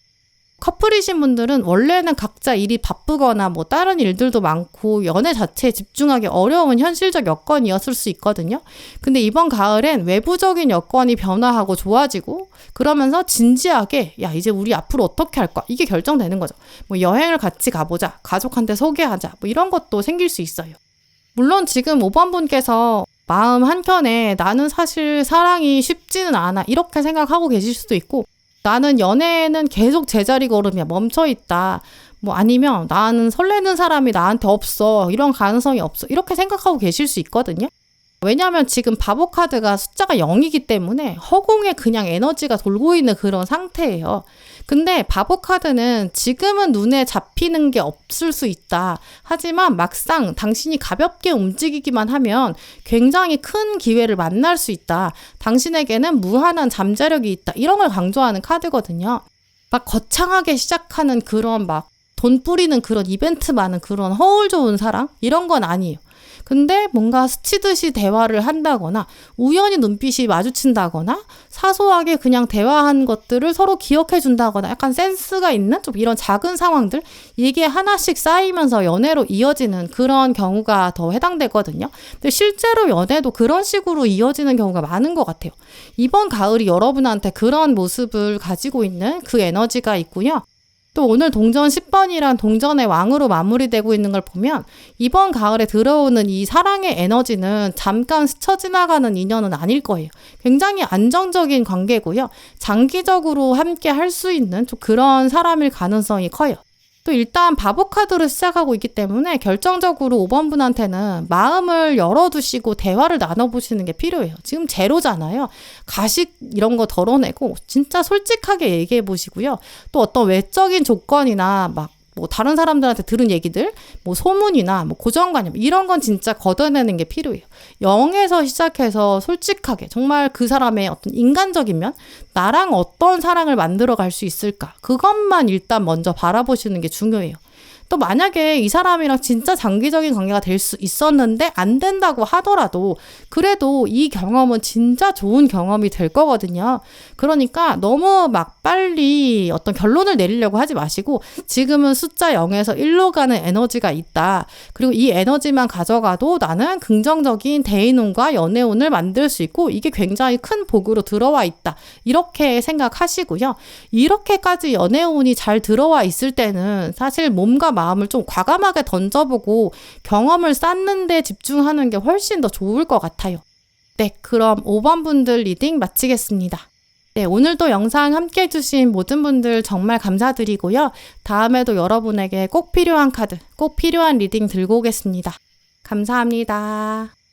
커플이신 분들은 원래는 각자 일이 바쁘거나 뭐 다른 일들도 많고 연애 자체에 집중하기 어려운 현실적 여건이었을 수 있거든요. 근데 이번 가을엔 외부적인 여건이 변화하고 좋아지고 그러면서 진지하게 야 이제 우리 앞으로 어떻게 할까? 이게 결정되는 거죠. 뭐 여행을 같이 가보자. 가족한테 소개하자. 뭐 이런 것도 생길 수 있어요. 물론 지금 5번 분께서 마음 한켠에 나는 사실 사랑이 쉽지는 않아 이렇게 생각하고 계실 수도 있고 나는 연애에는 계속 제자리 걸음이야 멈춰있다 뭐 아니면 나는 설레는 사람이 나한테 없어 이런 가능성이 없어 이렇게 생각하고 계실 수 있거든요. 왜냐하면 지금 바보 카드가 숫자가 0이기 때문에 허공에 그냥 에너지가 돌고 있는 그런 상태예요. 근데 바보 카드는 지금은 눈에 잡히는 게 없을 수 있다. 하지만 막상 당신이 가볍게 움직이기만 하면 굉장히 큰 기회를 만날 수 있다. 당신에게는 무한한 잠재력이 있다. 이런 걸 강조하는 카드거든요. 막 거창하게 시작하는 그런 막 돈 뿌리는 그런 이벤트 많은 그런 허울 좋은 사랑? 이런 건 아니에요. 근데 뭔가 스치듯이 대화를 한다거나 우연히 눈빛이 마주친다거나 사소하게 그냥 대화한 것들을 서로 기억해 준다거나 약간 센스가 있는 좀 이런 작은 상황들 이게 하나씩 쌓이면서 연애로 이어지는 그런 경우가 더 해당되거든요. 근데 실제로 연애도 그런 식으로 이어지는 경우가 많은 것 같아요. 이번 가을이 여러분한테 그런 모습을 가지고 있는 그 에너지가 있고요. 또 오늘 동전 10번이란 동전의 왕으로 마무리되고 있는 걸 보면 이번 가을에 들어오는 이 사랑의 에너지는 잠깐 스쳐 지나가는 인연은 아닐 거예요. 굉장히 안정적인 관계고요. 장기적으로 함께 할 수 있는 좀 그런 사람일 가능성이 커요. 또 일단 바보 카드로 시작하고 있기 때문에 결정적으로 5번 분한테는 마음을 열어두시고 대화를 나눠보시는 게 필요해요. 지금 제로잖아요. 가식 이런 거 덜어내고 진짜 솔직하게 얘기해 보시고요. 또 어떤 외적인 조건이나 막 뭐 다른 사람들한테 들은 얘기들, 뭐 소문이나 뭐 고정관념 이런 건 진짜 걷어내는 게 필요해요. 0에서 시작해서 솔직하게 정말 그 사람의 어떤 인간적인 면, 나랑 어떤 사랑을 만들어 갈 수 있을까? 그것만 일단 먼저 바라보시는 게 중요해요. 또 만약에 이 사람이랑 진짜 장기적인 관계가 될 수 있었는데 안 된다고 하더라도 그래도 이 경험은 진짜 좋은 경험이 될 거거든요. 그러니까 너무 막 빨리 어떤 결론을 내리려고 하지 마시고 지금은 숫자 0에서 1로 가는 에너지가 있다. 그리고 이 에너지만 가져가도 나는 긍정적인 대인운과 연애운을 만들 수 있고 이게 굉장히 큰 복으로 들어와 있다. 이렇게 생각하시고요. 이렇게까지 연애운이 잘 들어와 있을 때는 사실 몸과 마음을 좀 과감하게 던져보고 경험을 쌓는 데 집중하는 게 훨씬 더 좋을 것 같아요. 네, 그럼 5번 분들 리딩 마치겠습니다. 네, 오늘도 영상 함께 해주신 모든 분들 정말 감사드리고요. 다음에도 여러분에게 꼭 필요한 카드, 꼭 필요한 리딩 들고 오겠습니다. 감사합니다.